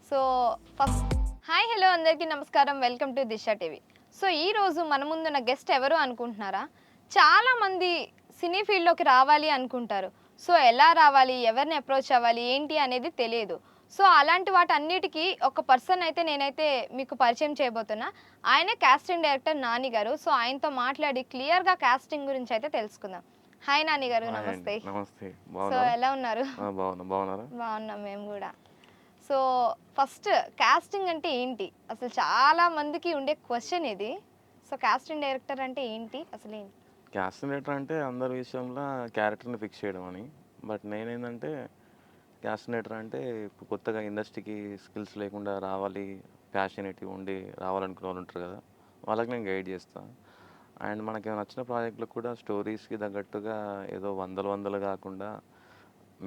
So first hi hello అందరికీ నమస్కారం, welcome to Disha TV. So ఈరోజు మన ముందున్న గెస్ట్ ఎవరు అనుకుంటున్నారా? చాలామంది సినీ ఫీల్డ్లోకి రావాలి అనుకుంటారు. సో ఎలా రావాలి, ఎవరిని అప్రోచ్ అవ్వాలి, ఏంటి అనేది తెలియదు. సో అలాంటి వాటన్నిటికీ ఒక పర్సన్ అయితే నేనైతే మీకు పరిచయం చేయబోతున్నా. ఆయనే కాస్టింగ్ డైరెక్టర్ నాని గారు. సో ఆయనతో మాట్లాడి క్లియర్గా కాస్టింగ్ గురించి అయితే తెలుసుకుందాం. హాయ్ నాని గారు, హాయ్ అండి. నమస్తే. నమస్తే. సో బాగున్నారా? ఎలా ఉన్నారు? బాగున్నా. బాగున్నారా? బాగున్నాం మేము కూడా. సో ఫస్ట్ కాస్టింగ్ అంటే ఏంటి? అసలు చాలా మందికి ఉండే క్వశ్చన్ ఇది. సో కాస్టింగ్ డైరెక్టర్ అంటే ఏంటి? అసలేంటి? క్యాస్టింగ్ డైరెక్టర్ అంటే అందరి విషయంలో క్యారెక్టర్‌ని ఫిక్స్ చేయడం అని. బట్ నేనేందంటే క్యాస్టింగ్ డైరెక్టర్ అంటే ఇప్పుడు కొత్తగా ఇండస్ట్రీకి స్కిల్స్ లేకుండా రావాలి, ప్యాషనేట్‌గా ఉండి రావాలనుకునే వాళ్ళు ఉంటారు కదా! వాళ్ళకి నేను గైడ్ చేస్తా. అండ్ మనకి నచ్చిన ప్రాజెక్ట్‌లో కూడా స్టోరీస్‌కి తగ్గట్టుగా ఏదో వందలు వందలు కాకుండా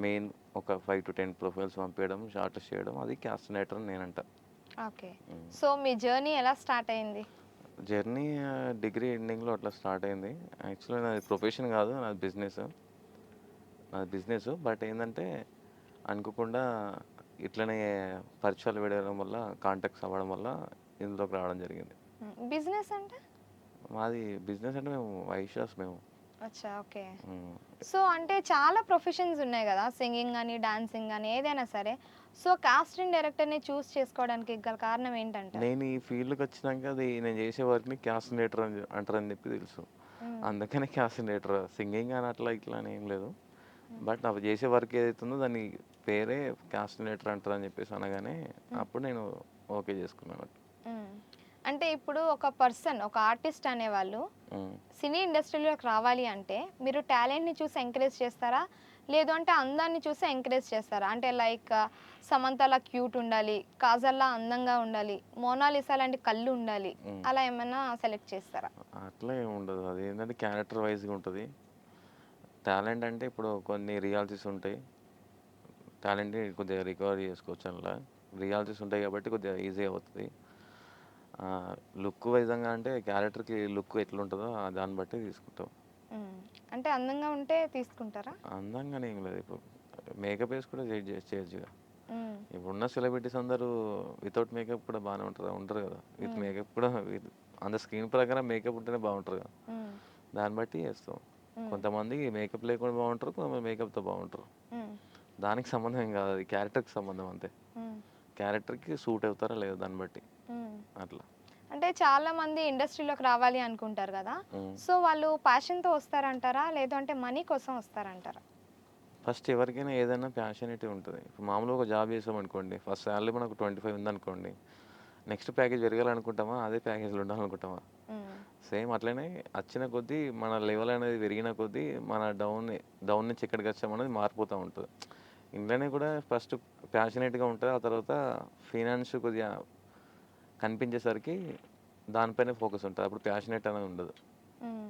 మెయిన్ ఒక 5-10 ప్రొఫైల్స్ పంపియడం, షార్ట్ లిస్ట్ చేయడం అది క్యాస్టింగ్ డైరెక్టర్ అని నేనంట. ఓకే. హ్మ్. సో మీ జర్నీ ఎలా స్టార్ట్ అయింది? జర్నీ డిగ్రీ ఎండింగ్‌లో అట్లా స్టార్ట్ అయింది. యాక్చువల్‌గా నాది ప్రొఫెషన్ కాదు. నాది బిజినెస్. బట్ ఏందంటే అనుకోకుండా ఇట్లనే పరిచయాలు పెరగడం వల్ల, కాంటాక్ట్స్ అవ్వడం వల్ల ఇందులోకి రావడం జరిగింది. బిజినెస్ అంటే? మాది బిజినెస్ అంటే మేము వైశ్యాస్ మేము. అచ్చా, ఓకే. హ్మ్. సో అంటే చాలా ప్రొఫెషన్స్ ఉన్నాయి కదా, సింగింగ్ అని, డాన్సింగ్ అని, ఏదైనా సరే. సో కాస్టింగ్ డైరెక్టర్ని చూస్ చేసుకోవడానికి గల కారణం ఏంటంటారు? నేను ఈ ఫీల్డ్‌కి వచ్చినాక అది నేను చేసే వర్క్‌ని క్యాస్టింగ్ డైరెక్టర్ అని అంటారని చెప్పి తెలుసు. మ్మ్. అందుకనే క్యాస్టింగ్ డైరెక్టర్. సింగింగ్ అని అట్లా ఇట్లా అని ఏం లేదు. మ్మ్. బట్ నాకు చేసే వర్క్ ఏదైతే ఉందో దాని పేరే క్యాస్టింగ్ డైరెక్టర్ అంటారని చెప్పేసి అనగానే అప్పుడు నేను ఓకే చేసుకున్నాను. మ్మ్. అంటే ఇప్పుడు ఒక పర్సన్, ఒక ఆర్టిస్ట్ అనేవాళ్ళు హ్మ్. సినీ ఇండస్ట్రీలోకి రావాలి అంటే మీరు టాలెంట్‌ని చూసి ఎంకరేజ్ చేస్తారా? లేదు అంటే అందాన్ని చూసి ఎంకరేజ్ చేస్తారా? అంటే లైక్ సమంతలా క్యూట్ ఉండాలి, కాజల్‌లా అందంగా ఉండాలి, మోనాలిసా లాంటి కళ్ళు ఉండాలి, హ్మ్. అలా ఏమన్నా సెలెక్ట్ చేస్తారా? అట్లా ఏమి ఉండదు. అదేంటంటే క్యారెక్టర్ వైస్‌గా ఉంటది. టాలెంట్ అంటే ఇప్పుడు కొన్ని రియాలిటీస్ ఉంటాయి. టాలెంట్‌ని కొద్దిగా రికవరీ చేసుకోవచ్చు అందులో. రియాలిటీస్ ఉంటాయి కాబట్టి కొద్దిగా ఈజీ అవుతది. లుక్ వైజంగా అంటే క్యారెక్టర్‌కి లుక్ ఎట్లుంటదో దాన్ని బట్టి తీసుకుంటాం. హ్మ్. అంటే అందంగా ఉంటే తీసుకుంటారా? అందంగానే ఏం లేదు. ఇప్పుడు మేకప్ ఏసి కూడా చేయొచ్చుగా. హ్మ్. ఇప్పుడున్న సెలబ్రిటీస్ అందరూ వితౌట్ మేకప్ కూడా బానే ఉంటారు కదా! విత్ హ్మ్. మేకప్ కూడా అంత స్క్రీన్ ప్రకారం మేకప్ ఉంటేనే బాగుంటారు కదా! హ్మ్. దాన్ని బట్టి చేస్తాం. హ్మ్. కొంతమంది మేకప్ లేకుండా బాగుంటారు. కొంతమంది మేకప్‌తో బాగుంటారు. హ్మ్. దానికి సంబంధం ఏం కాదు. అది క్యారెక్టర్‌కి సంబంధం అంతే. హ్మ్. క్యారెక్టర్‌కి సూట్ అవుతారా లేదా దాన్ని బట్టి. హ్మ్. అట్లా. అంటే చాలా మంది ఇండస్ట్రీలోకి రావాలి అనుకుంటారు గదా! హ్మ్. సో వాళ్ళు ప్యాషన్‌తో వస్తారంటారా? లేదు అంటే మనీ కోసం వస్తారంటారా? ఫస్ట్ ఎవరికైనా ఏదైనా ప్యాషనేటే ఉంటది. ఇప్పుడు మామూలుగా ఒక జాబ్ చేసామనుకోండి. ఫస్ట్ సాలరీ మనకు 25 ఉందనుకోండి. నెక్స్ట్ ప్యాకేజ్ పెరగాలనుకుంటామా? అదే ప్యాకేజ్‌లో ఉండాలనుకుంటామా? హ్మ్. సేమ్ అట్లనే అచ్చిన కొద్దీ మన లెవెల్ అనేది పెరిగిన కొద్దీ మన డౌన్ నుంచి ఎక్కడికొచ్చామనేది మారిపోతా ఉంటది. ఇంట్లోనే కూడా ఫస్ట్ ప్యాషనేట్‌గా ఉంటది. ఆ తర్వాత ఫినాన్స్ కొద్దిగా కనిపించేసరికి దానిపైనే ఫోకస్ ఉంటది. అప్పుడు ప్యాషనేట్ అనేది ఉండదు. హ్మ్.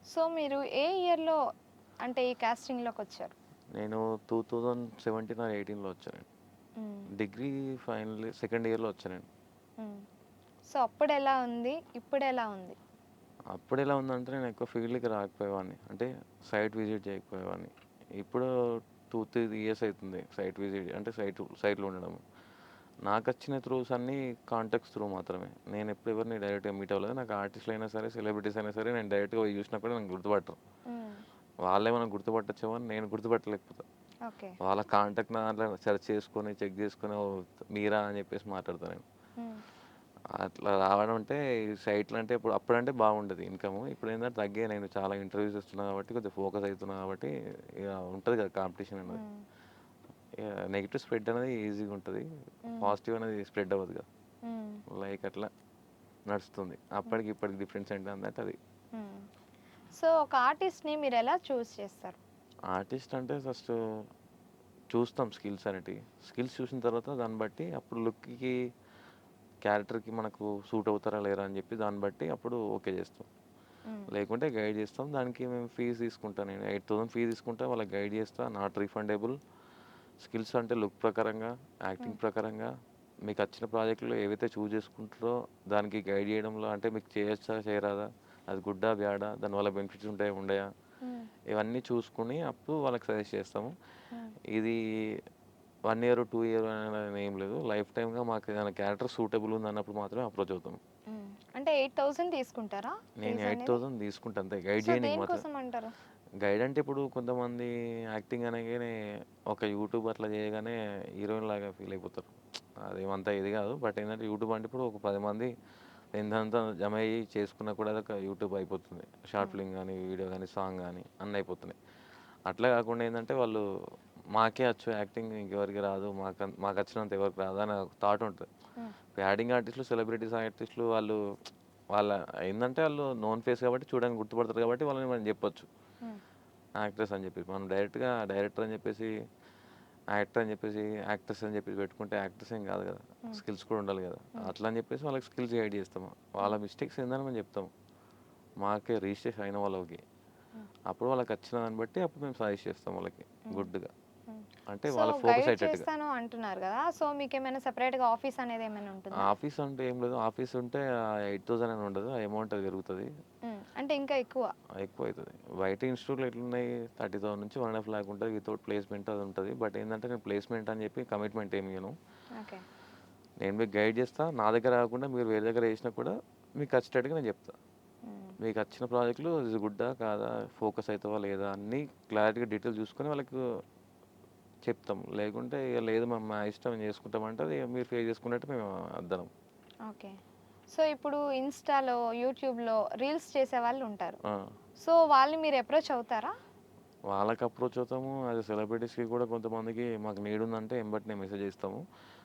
సో మీరు ఏ ఇయర్‌లో అంటే ఈ కాస్టింగ్‌లోకొచ్చారు? నేను 2017 ఆర్ 18లో వచ్చానండి. హ్మ్. డిగ్రీ ఫైనల్ సెకండ్ ఇయర్‌లో వచ్చానండి. హ్మ్. సో అప్పుడెలా ఉంది? ఇప్పుడెలా ఉంది? అప్పుడెలా ఉందంటే నేను ఎక్కువ ఫీల్డ్‌కి రాకపోయేవాడిని. అంటే సైట్ విజిట్ చేయకపోయేవాడిని. ఇప్పుడు 2-3 ఇయర్స్ అయితుంది సైట్ విజిట్ అంటే సైట్‌లో ఉండడం. నాకొచ్చిన త్రూస్ అన్నీ కాంటాక్ట్స్ త్రూ మాత్రమే. నేనెప్పుడు ఎవరిని డైరెక్ట్‌గా మీట్ అవ్వలేదు. నాకు ఆర్టిస్ట్‌లైనా సరే, సెలబ్రిటీస్ అయినా సరే నేను డైరెక్ట్‌గా పోయి చూసినా కూడా నన్ను గుర్తుపట్టరు. హ్మ్. వాళ్ళేమన్నా గుర్తుపట్టచ్చేమో అని నేను గుర్తుపట్టలేకపోతా. ఓకే. వాళ్ళ కాంటాక్ట్ నా దాంట్లో సెర్చ్ చేసుకొని, చెక్ చేసుకొని ఓహ్! మీరా అని చెప్పేసి మాట్లాడతా నేను. హ్మ్. అట్లా రావడం అంటే ఈ సైట్‌లు అంటే అప్పుడంటే బాగుండేది ఇన్‌కము. ఇప్పుడేందంటే తగ్గాయి. నేను చాలా ఇంటర్వ్యూస్ ఇస్తున్నా కాబట్టి కొద్దిగా ఫోకస్ అయితున్నా కాబట్టి ఇగ ఉంటది కదా! కాంపిటీషన్ అనేది. హ్మ్. ఇగ నెగెటివ్ స్ప్రెడ్ అనేది ఈజీగా ఉంటది. హ్మ్. పాజిటివ్ అనేది స్ప్రెడ్ అవ్వదుగా. హ్మ్. లైక్ అట్లా నడుస్తుంది. హ్మ్. అప్పటికి ఇప్పటికి డిఫరెన్స్ ఏంటి అన్నట్టు అది. హ్మ్. సో ఒక ఆర్టిస్ట్‌ని మీరెలా చూజ్ చేస్తారు? ఆర్టిస్ట్ అంటే ఫస్ట్ చూస్తాం స్కిల్స్ అనేటివి. స్కిల్స్ చూసిన తర్వాత దాన్ని బట్టి అప్పుడు లుక్‌కి, క్యారెక్టర్‌కి మనకు సూట్ అవుతారా లేరా అని చెప్పి దాన్ని బట్టి అప్పుడు ఓకే చేస్తాం. హ్మ్. లేకుంటే గైడ్ చేస్తాం. దానికి మేము ఫీజ్ తీసుకుంటా నేను. 8000 ఫీజ్ తీసుకుంటా. వాళ్ళకి గైడ్ చేస్తా. Not refundable. స్కిల్స్ అంటే లుక్ ప్రకారంగా, హ్మ్. యాక్టింగ్ ప్రకారంగా మీకు వచ్చిన ప్రాజెక్ట్‌లో ఏవైతే చూజ్ చేసుకుంటారో దానికి గైడ్ చేయడంలో అంటే మీకు చేయొచ్చా? చేయరాదా? అది గుడ్డా? బ్యాడా? దానివల్ల బెనిఫిట్స్ ఉంటాయా? ఉండయా? హ్మ్. ఇవన్నీ చూసుకొని అప్పుడు వాళ్ళకి సజెస్ట్ చేస్తాము. హ్మ్. ఇది 1 ఇయర్, 2 ఇయర్ అని ఏం లేదు. లైఫ్ టైమ్‌గా మాకు ఏదైనా క్యారెక్టర్ సూటబుల్ ఉందన్నప్పుడు మాత్రమే అప్రోచ్ అవుతాం. అంటే 8000 తీసుకుంటారా నేను ఫీజ్ అనేది? 8000 తీసుకుంటా అంతే. గైడ్ సో చేయనీకి మాత్రం. దేనికోసం అంటారు? గైడ్ అంటే ఇప్పుడు కొంతమంది యాక్టింగ్ అనగానే ఒక యూట్యూబ్ అట్లా చేయగానే హీరోయిన్ లాగా ఫీల్ అయిపోతారు. అదేమంతా ఇది కాదు. బట్ ఏంటంటే యూట్యూబ్ అంటే ఇప్పుడు ఒక 10 మంది ఎంతంతా జమ అయ్యి చేసుకున్నా కూడా అదొక యూట్యూబ్ అయిపోతుంది. షార్ట్ ఫిల్మ్ గానీ, వీడియో గానీ, సాంగ్ గానీ అన్నీ అయిపోతున్నాయి. అట్లా కాకుండా ఏందంటే వాళ్ళు మాకే వచ్చు యాక్టింగ్ ఇంకెవరికి రాదు. మాకచ్చినంత ఎవరికి రాదు అని ఒక థాట్ ఉంటది. హ్మ్. యాడింగ్ ఆర్టిస్టులు, సెలబ్రిటీస్ ఆర్టిస్టులు వాళ్ళు వాళ్ళ ఏందంటే వాళ్ళు నోన్ ఫేస్ కాబట్టి చూడడానికి గుర్తుపడతారు కాబట్టి వాళ్ళని మనం చెప్పొచ్చు. హ్మ్. యాక్ట్రెస్ అని చెప్పేసి. మనం డైరెక్ట్‌గా డైరెక్టర్ అని చెప్పేసి, యాక్టర్ అని చెప్పేసి, యాక్ట్రెస్ అని చెప్పేసి పెట్టుకుంటే యాక్టర్స్ ఏం కాదు కదా! హ్మ్. స్కిల్స్ కూడా ఉండాలి కదా! హ్మ్. అట్లా అని చెప్పేసి వాళ్ళకి స్కిల్స్ గైడ్ చేస్తాము. వాళ్ళ మిస్టేక్స్ ఏందని మేము చెప్తాము. మాకే రిజిస్ట్రేషన్ అయిన వాళ్ళకి. హ్మ్. అప్పుడు వాళ్ళకి వచ్చిన దాన్ని బట్టి అప్పుడు మేము సజెస్ట్ చేస్తాం వాళ్ళకి హ్మ్. గుడ్‌గా. హ్మ్. అంటే సో వాళ్ళ ఫోకస్ గైడ్ అయ్యేటట్టుగా. చేస్తాను అంటున్నారు గదా! సో మీకేమైనా సెపరేట్‌గా ఆఫీస్ అనేది ఏమైనా ఉంటుందా? ఆఫీస్ అంటే ఏం లేదు. ఆఫీస్ ఉంటే 8000 అని ఉండదు. ఆ అమౌంట్ అది పెరుగుతది. అంటే ఇంకా ఎక్కువ. ఎక్కువైతది. బయట ఇన్‌స్టిట్యూట్‌లో ఎట్లున్నాయి 30,000 నుంచి 1,50,000 లాక్ ఉంటది. వితౌట్ ప్లేస్‌మెంట్ అది ఉంటది. బట్ ఏందంటే నేను ప్లేస్‌మెంట్ అని చెప్పి కమిట్మెంట్ ఏమి ఇయ్యను. ఓకే. నేను మీకు గైడ్ చేస్తా. నా దగ్గర కాకుండా మీరు వేరే దగ్గర చేసినా కూడా మీకు వచ్చేటట్టుగా నేను చెప్తా. హ్మ్. మీకు వచ్చిన ప్రాజెక్ట్‌లు ఇది గుడ్డా? కాదా? ఫోకస్ అయితావా? లేదా? అన్నీ క్లారిటీగా డీటెయిల్స్ చూసుకొని వాళ్ళకు చెప్తాం. లేకుంటే ఇగ లేదు మా ఇష్టం మేము చేసుకుంటామంటే అది మీరు ఫేస్ చేసుకున్నట్టు మేము అద్దరం. ఓకే. సో ఇప్పుడు ఇన్‌స్టాలో, యూట్యూబ్‌లో రీల్స్ చేసేవాళ్ళు ఉంటారు. ఆ! సో వాళ్ళని మీరు అప్రోచ్ అవుతారా? వాళ్ళకి అప్రోచ్ అవుతాము. అది సెలబ్రిటీస్‌కి కూడా కొంతమందికి మాకు నీడ్ ఉందంటే ఎంబటనే మెసేజ్ చేస్తాము.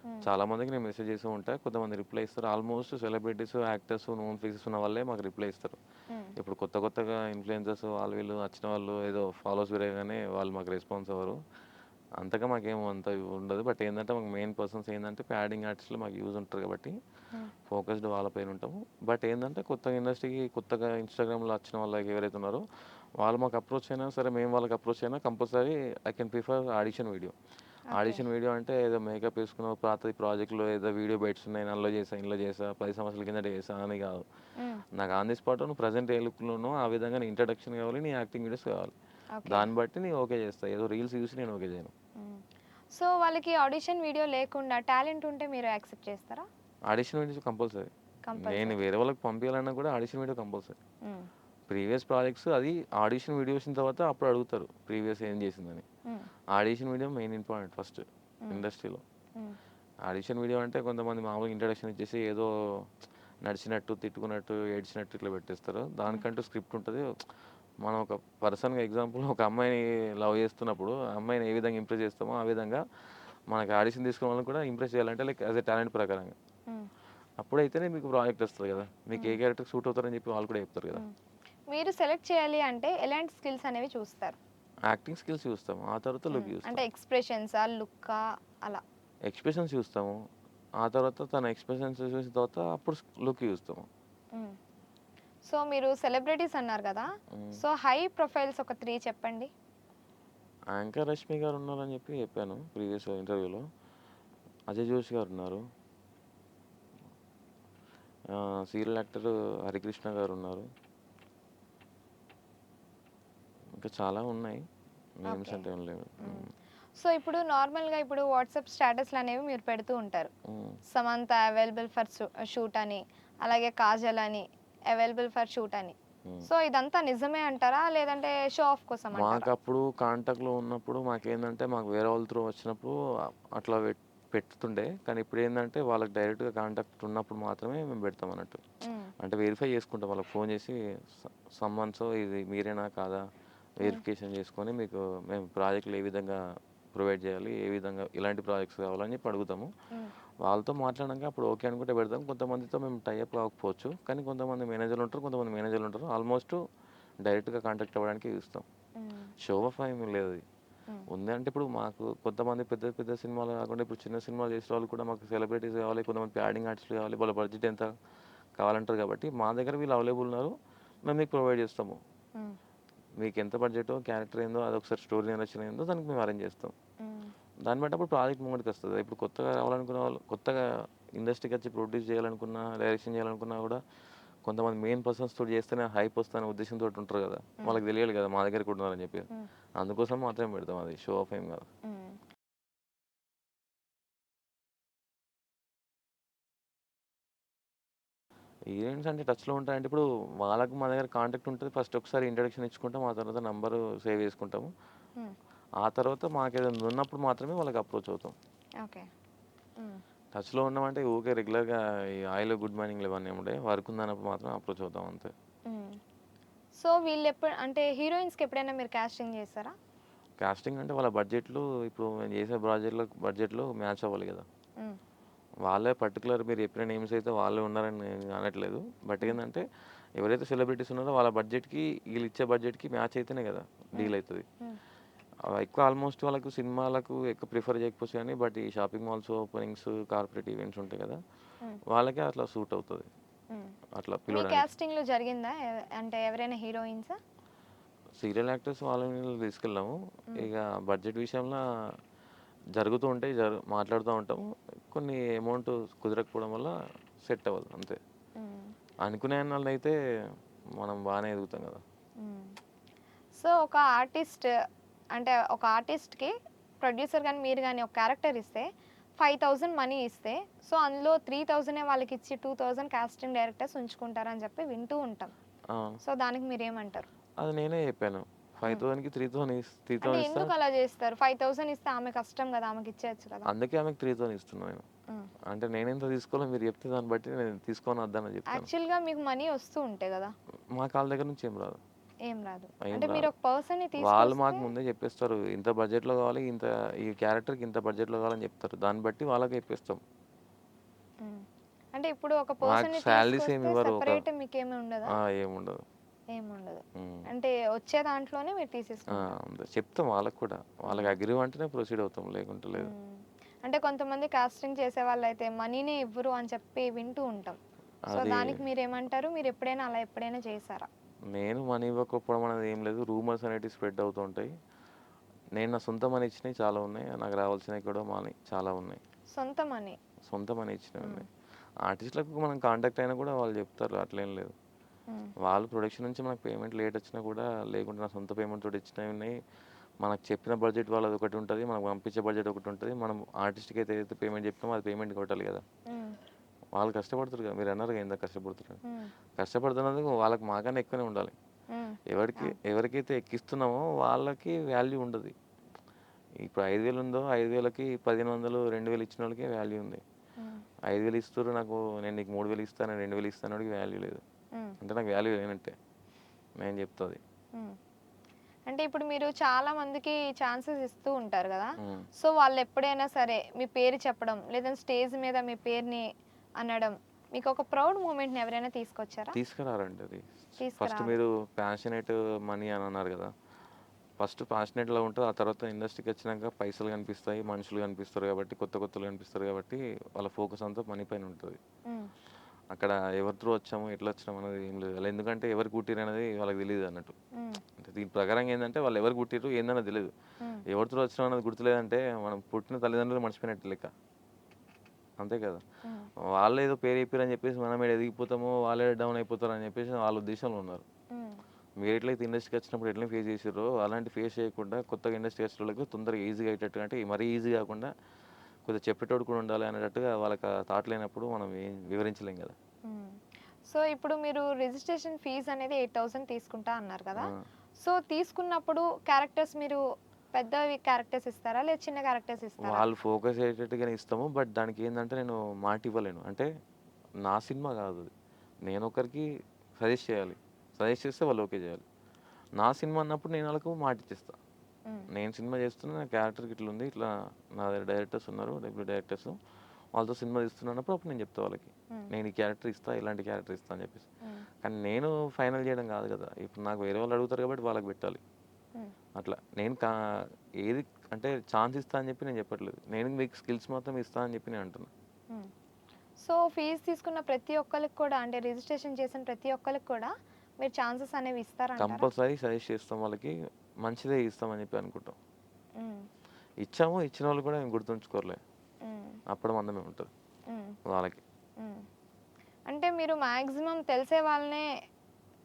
హ్మ్. చాలా మందికి నేను మెసేజ్ చేస్తూ ఉంటా. కొంతమంది రిప్లై ఇస్తారు. Almost celebrities, actors, known faces ఉన్న వాళ్ళే మాకు రిప్లై ఇస్తారు. హ్మ్. ఇప్పుడు కొత్తగా ఇన్‌ఫ్లుయెన్సర్స్ వాళ్ళు వీళ్ళు వచ్చిన వాళ్ళు ఏదో ఫాలోవర్స్ పెరగగానే వాళ్ళు మాకు రెస్పాన్స్ అవ్వరు. అంతగా మాకేం అంత ఉండదు. బట్ ఏందంటే మాకు మెయిన్ పర్సన్స్ ఏందంటే ప్యాడింగ్ ఆర్టిస్ట్‌లో మాకు యూజ్ ఉంటారు కాబట్టి హ్మ్. ఫోకస్డ్ వాళ్ళపైన ఉంటాము. బట్ ఏందంటే కొత్తగా ఇండస్ట్రీకి కొత్తగా ఇన్‌స్టాగ్రామ్‌లో వచ్చిన వాళ్ళకి ఎవరైతే ఉన్నారో వాళ్ళు మాకు అప్రోచ్ అయినా సరే, మేము వాళ్ళకి అప్రోచ్ అయినా compulsory I can prefer audition video. Okay. Audition video అంటే ఏదో మేకప్ ఏసుకున్న పాతది ప్రాజెక్ట్‌లో ఏదో వీడియో బైట్స్ ఉన్నాయి. నేను అందులో చేశా, ఇందులో చేశా, 10 సంవత్సరాల కిందట చేశా అని కాదు. హ్మ్. నాకు ఆన్ ది స్పాట్ నువ్వు ప్రెజెంట్ ఏ లుక్‌లో ఉన్నావో ఆ విధంగా నీ ఇంట్రడక్షన్ కావాలి, నీ యాక్టింగ్ వీడియోస్ కావాలి. ఓకే. దాన్ని బట్టి నేను ఓకే చేస్తా. ఏదో రీల్స్ చూసి నేను ఓకే చేయను. హ్మ్. సో వాళ్ళకి ఆడిషన్ వీడియో లేకుండా టాలెంట్ ఉంటే మీరు యాక్సెప్ట్ చేస్తారా? Audition videos compulsory. నేను కంపల్సరీ. వేరే వాళ్ళకి పంపియాలన్నా కూడా ఆడిషన్ వీడియో కంపల్సరీ. హ్మ్. ప్రీవియస్ ప్రాజెక్ట్స్ అది ఆడిషన్ వీడియో వచ్చిన తర్వాత అప్పుడు అడుగుతారు. ప్రీవియస్ ఏం చేసిందని. హ్మ్. Audition video main important first హ్మ్. ఇండస్ట్రీలో. హ్మ్. ఆడిషన్ వీడియో అంటే కొంతమంది మామూలుగా ఇంట్రడక్షన్ ఇచ్చేసి ఏదో నడిచినట్టు, తిట్టుకున్నట్టు, ఏడ్చినట్టు ఇట్లా పెట్టేస్తారు. హ్మ్. దానికంటూ స్క్రిప్ట్ ఉంటది. మనం ఒక పర్సన్‌గా ఎగ్జాంపుల్ ఒక అమ్మాయిని లవ్ చేస్తున్నప్పుడు, ఆ అమ్మాయిని ఏ విధంగా ఇంప్రెస్ చేస్తామో, ఆ విధంగా మనకి ఆడిషన్ తీసుకున్న వాళ్ళని కూడా ఇంప్రెస్ చేయాలంటే లైక్ యాస్ ఎ టాలెంట్ ప్రకారంగా. హ్మ్. అప్పుడైతేనే మీకు ప్రాజెక్ట్ వస్తది కదా! మీకు ఏ హ్మ్. క్యారెక్టర్ సూట్ అవుతారని చెప్పి వాళ్ళు కూడా చెప్తారు కదా! హ్మ్. మీరు సెలెక్ట్ చేయాలి అంటే ఎలాంటి స్కిల్స్ అనేవి చూస్తారు? యాక్టింగ్ స్కిల్స్ చూస్తాం. ఆ తర్వాత లుక్ అంటే చూస్తాం. ఎక్స్‌ప్రెషన్సా? లుక్కా? అలా. ఎక్స్‌ప్రెషన్స్ చూస్తాము. ఆ తర్వాత తన ఎక్స్‌ప్రెషన్స్ చూసిన తర్వాత అప్పుడు లుక్ చూస్తాము. హ్మ్. సో మీరు సెలబ్రిటీస్ అన్నారు గదా! హ్మ్. సో హై ప్రొఫైల్స్ ఒక 3 చెప్పండి. యాంకర్ రష్మి గారు ఉన్నారని చెప్పాను ప్రీవియస్ ఇంటర్వ్యూలో. అజయ్ జోషి గారున్నారు. సీరియల్ యాక్టర్ హరికృష్ణ గారున్నారు. ఇంకా చాలా ఉన్నాయి. Names okay. అంటే ఏం లేవు. హ్మ్. సో ఇప్పుడు నార్మల్‌గా ఇప్పుడు వాట్సాప్ స్టేటస్‌లనేవి మీరు పెడుతూ ఉంటారు. హ్మ్. సమంత అవైలబుల్ ఫర్ షూట్ అని, అలాగే కాజల్ అని అవైలబుల్ ఫర్ షూట్ అని. హ్మ్. సో ఇదంతా నిజమే అంటారా? లేదంటే షో ఆఫ్ కోసం అంటారా? మాకప్పుడు కాంటాక్ట్‌లో ఉన్నప్పుడు మాకేందంటే మాకు వేరే వాళ్ళ త్రూ వచ్చినప్పుడు అట్లా పెడుతుండే. కానీ ఇప్పుడేందంటే వాళ్ళకి డైరెక్ట్‌గా కాంటాక్ట్ ఉన్నప్పుడు మాత్రమే మేము పెడతామన్నట్టు. హ్మ్. అంటే వెరిఫై చేసుకుంటాం. వాళ్ళకి ఫోన్ చేసి సమ్మన్ సో ఇది మీరేనా కాదా హ్మ్. వెరిఫికేషన్ చేసుకొని మీకు మేము ప్రాజెక్ట్‌లు ఏ విధంగా ప్రొవైడ్ చేయాలి, ఏ విధంగా ఎలాంటి ప్రాజెక్ట్స్ కావాలని చెప్పి అడుగుతాము. హ్మ్. వాళ్ళతో మాట్లాడాక అప్పుడు ఓకే అనుకుంటే పెడతాం. కొంతమందితో మేము టై అప్ కాకపోవచ్చు. కానీ కొంతమంది మేనేజర్లు ఉంటారు. కొంతమంది మేనేజర్లు ఉంటారు. ఆల్మోస్ట్ డైరెక్ట్‌గా కాంటాక్ట్ అవ్వడానికి చూస్తాం. హ్మ్. షో ఆఫ్ ఏమి లేదు అది. హ్మ్. ఉందంటే ఇప్పుడు మాకు కొంతమంది పెద్ద పెద్ద సినిమాలు కాకుండా ఇప్పుడు చిన్న సినిమాలు చేసే వాళ్ళు కూడా మాకు సెలబ్రిటీస్ కావాలి. కొంతమంది ప్యాడింగ్ ఆర్టిస్టులు కావాలి. వాళ్ళ బడ్జెట్ ఎంత కావాలంటారు కాబట్టి మా దగ్గర వీళ్ళు అవైలబుల్ ఉన్నారు. మేము మీకు ప్రొవైడ్ చేస్తాము. హ్మ్. మీకు ఎంత బడ్జెటో, క్యారెక్టర్ ఏందో అదొకసారి స్టోరీ నరేషన్ ఏందో దానికి మేము అరేంజ్ చేస్తాం. హ్మ్. దాన్ని బట్టి అప్పుడు ప్రాజెక్ట్ ముంగటికొస్తది. ఇప్పుడు కొత్తగా రావాలనుకున్న వాళ్ళు కొత్తగా ఇండస్ట్రీకి వచ్చి ప్రొడ్యూస్ చేయాలనుకున్నా, డైరెక్షన్ చేయాలనుకున్నా కూడా కొంతమంది మెయిన్ పర్సన్స్ తోటి చేస్తేనే హైప్ వస్తదనే ఉద్దేశంతోటి ఉంటారు కదా! హ్మ్. వాళ్ళకి తెలియాలి కదా! మా దగ్గర కూడా ఉన్నారని చెప్పి. హ్మ్. అందుకోసం మాత్రమే పెడతాం అది. షో ఆఫ్ ఏం కాదు. హ్మ్. ఈవెంట్స్ అంటే టచ్‌లో ఉంటాయంటే ఇప్పుడు వాళ్ళకి మా దగ్గర కాంటాక్ట్ ఉంటది. ఫస్ట్ ఒకసారి ఇంట్రడక్షన్ ఇచ్చుకుంటాం. ఆ తర్వాత నంబరు సేవ్ చేసుకుంటాము. హ్మ్. ఆ తర్వాత మాకేదైనా ఉన్నప్పుడు మాత్రమే వాళ్ళకి అప్రోచ్ అవుతాం. ఓకే. హ్మ్. టచ్‌లో ఉన్నామంటే ఊకే రెగ్యులర్‌గా ఈ హాయ్‌లో, గుడ్ మార్నింగ్‌లు ఇవన్నీ ఉండయి. వర్క్ ఉందన్నప్పుడు మాత్రం అప్రోచ్ అవుతాం అంతే. హ్మ్. సో, వీళ్ళెప్పుడు అంటే హీరోయిన్స్‌కి ఎప్పుడైనా మీరు కాస్టింగ్ చేసారా? కాస్టింగ్ అంటే వాళ్ళ బడ్జెట్‌లు ఇప్పుడు నేను చేసే బడ్జెట్‌లో మ్యాచ్ అవ్వాలి కదా! హ్మ్. వాళ్ళే పర్టిక్యులర్ మీరు చెప్పిన నేమ్స్ అయితే వాళ్ళే ఉన్నారని నేను అనట్లేదు. బట్ హ్మ్. ఏందంటే ఎవరైతే సెలబ్రిటీస్ ఉన్నారో వాళ్ళ బడ్జెట్‌కి ఈళ్ళిచ్చే బడ్జెట్‌కి మ్యాచ్ అయితేనే కదా హ్మ్. డీల్ అయితది. హ్మ్. ఎక్కువ ఆల్మోస్ట్ వాళ్ళకు సినిమాలకు ఎక్కువ ప్రిఫర్ చేయకపోవచ్చు గానీ, బట్ ఈ shopping malls openings, corporate events ఉంటాయి కదా! హ్మ్. వాళ్ళకే అట్లా సూట్ అవుతది. హ్మ్. అట్లా మీ పిలవడానికి. కాస్టింగ్‌లో జరిగిందా? అంటే ఎవరైనా హీరోయిన్సా? సీరియల్ యాక్టర్స్ వాళ్ళని వీళ్ళని తీసుకెళ్ళాము. హ్మ్. ఇక బడ్జెట్ విషయంలో జరుగుతూ ఉంటాయి. మాట్లాడుతూ ఉంటాము. కొన్ని అమౌంట్ కుదరకపోవడం వల్ల సెట్ అవ్వదు అంతే. హ్మ్. అనుకునే వాళ్ళైతే మనం బానే ఎదుగుతాం కదా! హ్మ్. సో, ఒక ఆర్టిస్ట్ అంటే ఒక ఆర్టిస్ట్‌కి ప్రొడ్యూసర్ గాని, మీరు గాని ఒక క్యారెక్టర్ ఇస్తే 5,000 మనీ ఇస్తే, సో, అందులో 3,000 వాళ్ళకిచ్చి 2,000 కాస్టింగ్ డైరెక్టర్స్ ఉంచుకుంటారని చెప్పి వింటూ ఉంటాం. ఆ! సో, దానికి మీరేమంటారు? అది నేనే చెప్పాను. హ్మ్. 5,000కి 3,000 అంటే ఇస్తా. ఎందుకు అలా చేస్తారు? 5,000 ఇస్తే ఆమె కష్టం కదా! ఆమెకిచ్చేయొచ్చు కదా! అందుకే ఆమెకి 3,000 ఇస్తున్నా నేను. హ్మ్. అంటే నేనెంత తీసుకోవాలో మీరు చెప్తే దాన్ని బట్టి నేను తీసుకోను వద్దని చెప్తాను. యాక్చువల్‌గా మీకు మనీ వస్తూ ఉంటాయి గదా! మాకు ఆళ్ళ దగ్గర నుంచి ఏం రాదు. ఏం రాదు. ఏం అంటే మీరు రాదు. ఒక పర్సన్‌ని వాళ్ళు తీసుకొస్తే మాకు ముందే చెప్పేస్తారు. ఇంత బడ్జెట్‌లో కావాలి. ఈ క్యారెక్టర్‌కి ఇంత బడ్జెట్‌లో కావాలని చెప్తారు. దాన్ని బట్టి వాళ్ళకే చెప్పేస్తాం. హ్మ్. అంటే ఇప్పుడు ఒక మాకు పర్సన్‌ని సాలరీస్ ఏమి తీసుకొస్తే ఇవ్వరు. సెపరేట్ మీకేమి ఉండదా? ఏముండదు. ఏముండదు. హ్మ్. అంటే వచ్చే దాంట్లోనే మీరు ఆ! తీసేసుకుంటారు. అంతే. చెప్తాం వాళ్ళకి కూడా. హ్మ్. వాళ్ళకి అగ్రీ అంటేనే ప్రొసీడ్ అవుతాం. లేకుంటే లేదు. హ్మ్. అంటే కొంతమంది కాస్టింగ్ చేసేవాళ్ళైతే మనీనే ఇవ్వరు అని చెప్పి వింటూ ఉంటాం. సో, అది దానికి మీరేమంటారు? మీరెప్పుడైనా అలా ఎప్పుడైనా చేసారా? నేను మనీ ఇవ్వకపోవడం అనేది ఏం లేదు. రూమర్స్ అనేటివి స్ప్రెడ్ అవుతూ ఉంటాయి. నేను నా సొంత మనీ ఇచ్చినవి చాలా ఉన్నాయి. నాకు రావాల్సినవి కూడా చాలా ఉన్నాయి. సొంత మనీ. సొంత మనీ ఇచ్చినవి హ్మ్. ఉన్నాయి. ఆర్టిస్ట్‌లకు మనం కాంటాక్ట్ అయినా కూడా వాళ్ళు చెప్తారు. అట్లేం లేదు. హ్మ్. వాళ్ళు ప్రొడక్షన్ నుంచి మనకు పేమెంట్ లేట్ వచ్చినా కూడా లేకుంటే నా సొంత పేమెంట్ తోటి ఇచ్చినవి ఉన్నాయి. మనకు చెప్పిన బడ్జెట్ వాళ్ళది ఒకటి ఉంటది. మనకు పంపించే బడ్జెట్ ఒకటి ఉంటది. మనం ఆర్టిస్ట్‌కి అయితే ఏదైతే పేమెంట్ చెప్పినామో అది పేమెంట్ కొట్టాలి కదా! హ్మ్. వాళ్ళు కష్టపడుతుర్రు కదా! మీరన్నారుగా ఇందాక కష్టపడుతుర్రని. హ్మ్. కష్టపడుతున్నందుకు వాళ్ళకి మాకన్నా ఎక్కువనే ఉండాలి. హ్మ్. అవును. ఎవరికైతే ఎక్కిస్తున్నామో వాళ్ళకి వాల్యూ ఉండదు. ఇప్పుడు 5,000 ఉందో 5,000కి 1,500, 2,000 ఇచ్చినోళ్ళకే వాల్యూ ఉంది. హ్మ్. 5,000 ఇస్తుర్రు నేను నీకు 3,000 ఇస్తాను, 2,000 ఇస్తానోడికి వాల్యూ లేదు. హ్మ్. అంటే నాకు వాల్యూ లేనట్టే. నేను చెప్తా అది. హ్మ్. అంటే ఇప్పుడు మీరు చాలా మందికి ఛాన్సెస్ ఇస్తూ ఉంటారు గదా! హ్మ్. సో, వాళ్ళెప్పుడైనా సరే మీ పేరు చెప్పడం, లేదంటే స్టేజ్ మీద మీ పేరుని అనడం, మీకొక ప్రౌడ్ మూమెంట్‌ని ఎవరైనా తీసుకొచ్చారా? తీసుకురారండి అది. ఫస్ట్ తీసుకురారు. మీరు ప్యాషనేట్ మనీ అని అన్నారు కదా! ఫస్ట్ ప్యాషనేట్‌లా ఉంటది. ఆ తర్వాత ఇండస్ట్రీకొచ్చినాక పైసలు కనిపిస్తాయి, మనుషులు కనిపిస్తారు కాబట్టి, కొత్తలు కనిపిస్తారు కాబట్టి, వాళ్ళ ఫోకస్ అంతా మనీ పైన ఉంటది. హ్మ్. అక్కడ ఎవరి త్రూ వచ్చాము, ఎట్లా వచ్చాము అనేది ఏం లేదు. అలా ఎందుకంటే ఎవరు పుట్టిరనేది వాళ్ళకి తెలీదన్నట్టు. హ్మ్. అంటే దీని ప్రకారంగా ఏందంటే వాళ్ళు ఎవరు పుట్టిర్రు ఏందన్నది తెలీదు. హ్మ్. ఎవరి త్రూ వచ్చినాం అన్నది గుర్తులేదంటే మనం పుట్టిన తల్లిదండ్రులు మర్చిపోయినట్టు లెక్క. అంతే కదా! హ్మ్. వాళ్ళేదో పేరు చెప్పిర్రని చెప్పేసి మనం ఈడ ఎదిగిపోతాము, వాళ్ళే డౌన్ అయిపోతారని చెప్పేసి వాళ్ళ ఉద్దేశంలో ఉన్నారు. హ్మ్. మీరెట్లయితే ఇండస్ట్రీకి వచ్చినప్పుడు ఎట్లా ఫేస్ చేసిర్రో అలాంటి ఫేస్ చేయకుండా కొత్తగా ఇండస్ట్రీకి వచ్చేటోళ్ళకి తొందరగా ఈజీగా అయ్యేటట్టుగా అంటే మరీ ఈజీ కాకుండా కొద్దిగా చెప్పేటోడు కూడా ఉండాలి అనేటట్టుగా వాళ్ళకి ఆ థాట్ లేనప్పుడు మనం ఏం వివరించలేం కదా! హ్మ్. సో, ఇప్పుడు మీరు రిజిస్ట్రేషన్ ఫీజ్ అనేది 8,000 తీసుకుంటా అన్నారు కదా! ఆ! సో, తీసుకున్నప్పుడు క్యారెక్టర్స్ మీరు పెద్దవి క్యారెక్టర్స్ ఇస్తారా? లేదా చిన్న క్యారెక్టర్స్ ఇస్తారా? వాళ్ళు ఫోకస్ అయ్యేటట్టుగానే ఇస్తాము. బట్ దానికేందంటే నేను మాట ఇవ్వలేను. అంటే నా సినిమా కాదది. నేనొకరికి సజెస్ట్ చేయాలి. సజెస్ట్ చేస్తే వాళ్ళు ఓకే చేయాలి. నా సినిమా అన్నప్పుడు నేను ఆళ్ళకు మాటిచ్చేస్తా. హ్మ్. నేను సినిమా చేస్తున్నా. నా క్యారెక్టర్‌కి ఇట్లుంది. ఇట్లా నా దగ్గర డైరెక్టర్స్ ఉన్నారు. Debut directors. వాళ్ళతో సినిమా తీస్తున్నప్పుడు అప్పుడు నేను చెప్తా వాళ్ళకి. హ్మ్. నేను ఈ క్యారెక్టర్ ఇస్తా, ఇలాంటి క్యారెక్టర్ ఇస్తా అని చెప్పేసి. హ్మ్. కానీ నేను ఫైనల్ చేయడం కాదు కదా! ఇప్పుడు నాకు వేరే వాళ్ళు అడుగుతారు కాబట్టి వాళ్ళకి పెట్టాలి. హ్మ్. అట్లా. నేను ఏది అంటే ఛాన్స్ ఇస్తా అని చెప్పి నేను చెప్పట్లేదు. నేను మీకు స్కిల్స్ మాత్రం ఇస్తా అని చెప్పి నేను అంటున్నా. హ్మ్. సో, ఫీజ్ తీసుకున్న ప్రతి ఒక్కళ్ళకి కూడా అంటే రిజిస్ట్రేషన్ చేసిన ప్రతి ఒక్కళ్ళకి కూడా మీరు ఛాన్సెస్ అనేవి ఇస్తారంటారా? కంపల్సరీ సజెస్ట్ చేస్తాం వాళ్ళకి. మంచిదే ఇస్తామని చెప్పి అనుకుంటాం. హ్మ్. ఇచ్చినోళ్ళు కూడా ఏం గుర్తుంచుకోరులే. హ్మ్. అప్పడం అందమే ఉంటది హ్మ్. వాళ్ళకి. హ్మ్. అంటే మీరు మాక్సిమం తెలిసే వాళ్ళనే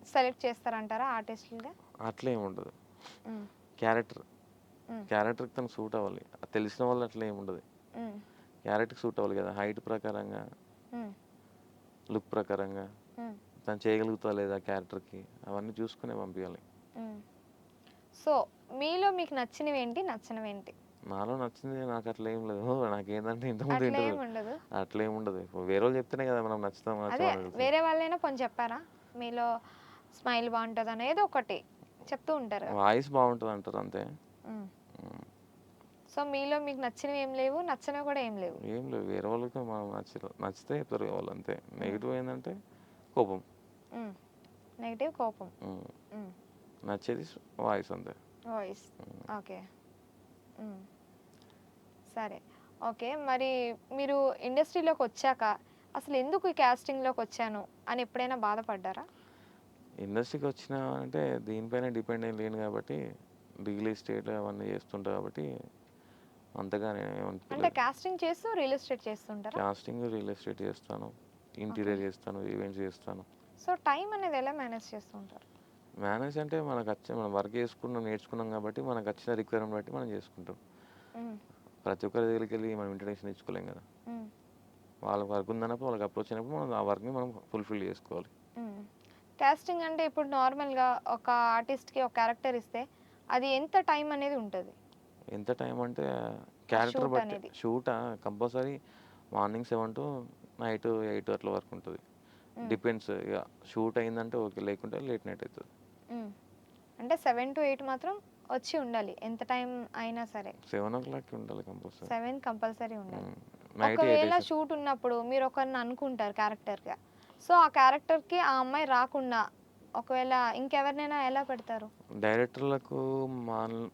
సెలెక్ట్ చేస్తారంటారా ఆర్టిస్టులుగా? అట్లేం ఉండదు. హ్మ్. క్యారెక్టర్. హ్మ్. క్యారెక్టర్‌కి తనకు సూట్ అవ్వాలి. అది తెలిసిన వాళ్ళు అట్లా ఏమి ఉండదు. హ్మ్. క్యారెక్టర్‌కి సూట్ అవ్వాలి కదా! హైట్ ప్రకారంగా, హ్మ్. లుక్ ప్రకారంగా. మ్మ్. తను చేయగలుగుతా లేదా క్యారెక్టర్కి అవన్నీ చూసుకునే పంపించాలి. మ్మ్. సో మీలో మీకు నచ్చినవి ఏంటి, నచ్చనివి ఏంటి? నాలో నచ్చింది నాకు అట్లా ఏం లేదు. నాకేందంటే ఇంతకుముందు అట్లా ఇంటర్వ్యూ ఏమి ఉండదు. అట్లా ఏమి ఉండదు. ఇప్పుడు వేరే వాళ్ళు చెప్తేనే కదా మనం నచ్చుతాం అదే నచ్చమని తెలుసు. వేరే వాళ్ళైనా కొంచెం చెప్పారా? మీలో స్మైల్ బాగుంటుంది ఏదో ఒకటి చెప్తూ ఉంటారు కదా. వాయిస్ బాగుంటుంది అంటారు అంతే. మ్మ్. ఉమ్, సో మీలో మీకు నచ్చినవి ఏం లేవు, నచ్చనివి కూడా ఏం లేవు. ఏం లేదు, వేరే వాళ్ళకి మనం నచ్చితే చెప్తారు వాళ్ళు అంతే. మ్మ్. నెగిటివ్ ఏంటంటే కోపం. మ్మ్. నెగిటివ్ కోపం. ఉమ్, మ్మ్. నచ్చేది వాయిస్ అంతే. వాయిస్. ఉమ్. ఓకే. మ్మ్. సరే. ఓకే. మరి మీరు ఇండస్ట్రీలోకి వచ్చాక అసలు ఎందుకు ఈ క్యాస్టింగ్లోకి వచ్చాను అని ఎప్పుడైనా బాధపడ్డారా? ఇండస్ట్రీకి వచ్చిన అంటే దీనిపైన డిపెండ్ ఏం లేను కాబట్టి, రియల్ ఎస్టేట్ అవన్నీ చేస్తుంటా కాబట్టి అంతగా నేను అంటే ఏమనుకోలేదు. కాస్టింగ్ చేస్తూ రియల్ ఎస్టేట్ చేస్తుంటారా? కాస్టింగ్ రియల్ ఎస్టేట్ చేస్తాను, ఓకే. ఇంటీరియర్ చేస్తాను, ఈవెంట్స్ చేస్తాను. సో టైం అనేది ఎలా మేనేజ్ చేస్తుంటారు? మేనేజ్ అంటే మనం వర్క్ నేర్చుకున్నాం కాబట్టి మనకు వచ్చిన రిక్వైర్మెంట్ బట్టి మనం చేసుకుంటాం. మ్మ్. ప్రతి ఒక్కరి దగ్గరికి వెళ్ళి మనం ఇంట్రడక్షన్ ఇచ్చుకోలేం కదా. మ్మ్. వాళ్ళకి వర్క్ ఉందన్నప్పుడు వాళ్ళకి అప్రోచ్ అయినప్పుడు మనం ఆ వర్క్ని మనం ఫుల్ఫిల్ చేసుకోవాలి. మ్మ్. కాస్టింగ్ అంటే ఇప్పుడు నార్మల్గా ఒక ఆర్టిస్ట్కి ఒక క్యారెక్టర్ ఇస్తే అది ఎంత టైం అనేది ఉంటుంది ఎంత టైం అంటే ఆ క్యారెక్టర్ షూట్ బట్టి. అనేది? Shoot compulsory morning 7 to night 8 అట్లా వరకు ఉంటుంది. మ్మ్. డిపెండ్స్ ఇక. షూట్ అయిందంటే ఓకే, లేకుంటే లేట్ నైట్ అవుతుంది. మ్మ్. అంటే 7 to 8 మాత్రం వచ్చి ఉండాలి ఎంత టైం అయినా సరే. 7 o'clock ఉండాలి కంపల్సరీ. 7 కంపల్సరీ ఉండాలి. నైట్ 8 ఒకవేళ అవుతుంది. షూట్ ఉన్నప్పుడు మీరు ఒకరిని అనుకుంటారు క్యారెక్టర్గా, సో ఆ క్యారెక్టర్కి ఆ అమ్మాయి రాకుండా ఒకవేళ ఇంకెవరినైనా ఎలా పెడతారు? డైరెక్టర్లకు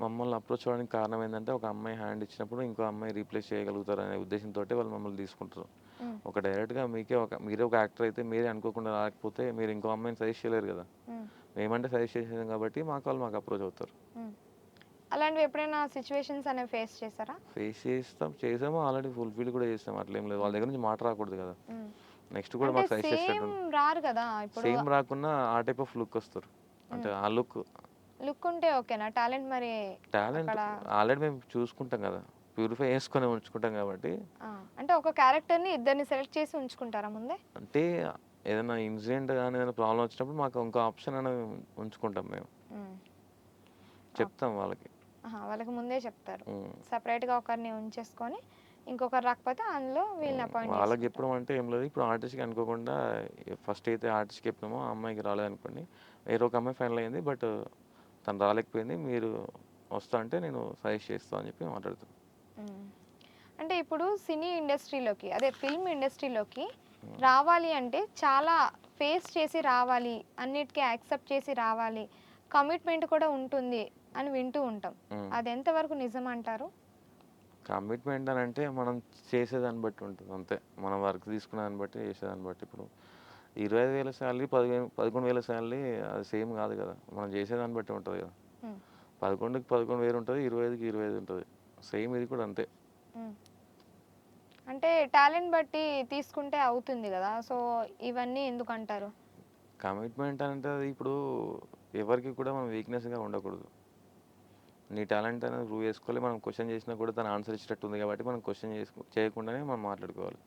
మమ్మల్ని అప్రోచ్ అవ్వడానికి కారణం ఏంటంటే ఒక అమ్మాయి హ్యాండ్ ఇచ్చినప్పుడు ఇంకో అమ్మాయి రీప్లేస్ చేయగలుగుతారు అనే ఉద్దేశంతో వాళ్ళు మమ్మల్ని తీసుకుంటారు. మ్మ్. ఒక డైరెక్ట్గా మీరే ఒక యాక్టర్ అయితే మీరే అనుకోకుండా రాకపోతే మీరు ఇంకో అమ్మాయిని సజెస్ట్ చేయలేరు కదా. మ్మ్. మేమంటే సజెస్ట్ చేసేది కాబట్టి వాళ్ళు మాకు అప్రోచ్ అవుతారు. మ్మ్. అలాంటివి ఎప్పుడైనా సిచ్యువేషన్స్ అనేవి ఫేస్ చేశారా? ఫేస్ చేసాము, ఆల్రెడీ ఫుల్ఫిల్ కూడా చేస్తాం. అట్లేం లేదు, వాళ్ళ మ్మ్. దగ్గర నుంచి మాట రాకూడదు కదా. మ్మ్. నెక్స్ట్ కూడా అంటే మాకు సజెస్ట్ సేమ్ చేసేటట్టు రారు కదా ఇప్పుడు. సేమ్ రాకున్నా ఆ టైప్ ఆఫ్ లుక్ వస్తారు. అంటే మ్మ్. ఆ లుక్ లుక్ ఉంటే ఓకేనా? టాలెంట్ మరి టాలెంట్ అక్కడ ఆల్రెడీ మేము చూసుకుంటాం కదా, ప్యూరిఫై చేసుకొని ఉంచుకుంటాం కాబట్టి. ఆ, అంటే ఒక క్యారెక్టర్ని ఇద్దరిని సెలెక్ట్ చేసి ఉంచుకుంటారా ముందే? అంటే ఏదైనా ఇన్సిడెంట్ కానీ ఏదైనా ప్రాబ్లం వచ్చినప్పుడు మాకు ఇంకో ఆప్షన్ అనేది ఉంచుకుంటాం మేము. మ్మ్. చెప్తాం వాళ్ళకి. ఆహా, వాళ్ళకి ముందే చెప్తారు. ఉమ్, సపరేట్గా ఒకరిని ఉంచేసుకొని ఇంకొకరు రాకపోతే అందులో వీళ్ళని అపాయింట్ వాళ్ళకి చేసుకుంటారు. చెప్పడం అంటే ఏం లేదు. ఇప్పుడు ఆర్టిస్ట్కి అనుకోకుండా ఫస్ట్ అయితే ఆర్టిస్ట్కి చెప్పినామో ఆ అమ్మాయికి రాలేదనుకోండి, వేరే ఒక అమ్మాయి ఫైనల్ అయింది, బట్ తను రాలేకపోయింది, మీరు వస్తా అంటే నేను సజెస్ట్ చేస్తాను అని చెప్పి మాట్లాడుతాను. మ్మ్. అంటే ఇప్పుడు సినీ ఇండస్ట్రీలోకి అదే ఫిల్మ్ ఇండస్ట్రీలోకి రావాలి అంటే చాలా ఫేస్ చేసి రావాలి, అన్నిటికీ యాక్సెప్ట్ చేసి రావాలి, కమిట్మెంట్ కూడా ఉంటుంది అని వింటూ ఉంటాం. అది ఎంతవరకు నిజం అంటారు? కమిట్మెంట్ అని అంటే మనం చేసేదాన్ని బట్టి ఉంటుంది అంతే. మనం వర్క్ తీసుకునే దాన్ని బట్టి చేసేదాన్ని బట్టి. ఇప్పుడు 25,000 శాలరీ 11,000 శాలరీ అది సేమ్ కాదు కదా. మనం చేసేదాన్ని బట్టి ఉంటుంది కదా. మ్మ్. 11కి 11,000 ఉంటుంది, 25కి 25 ఉంటుంది. సేమ్ ఇది కూడా అంతే. మ్మ్. అంటే టాలెంట్ బట్టి తీసుకుంటే అవుతుంది కదా, సో ఇవన్నీ ఎందుకు అంటారు? కమిట్మెంట్ అంటే అది ఇప్పుడు ఎవరికి కూడా మనం వీక్నెస్గా ఉండకూడదు. నీ టాలెంట్ అనేది ప్రూవ్ చేసుకోవాలి. మనం క్వశ్చన్ చేసినా కూడా తను ఆన్సర్ ఇచ్చేటట్టు ఉంది కాబట్టి మనం క్వశ్చన్ చేయకుండానే మనం మాట్లాడుకోవాలి.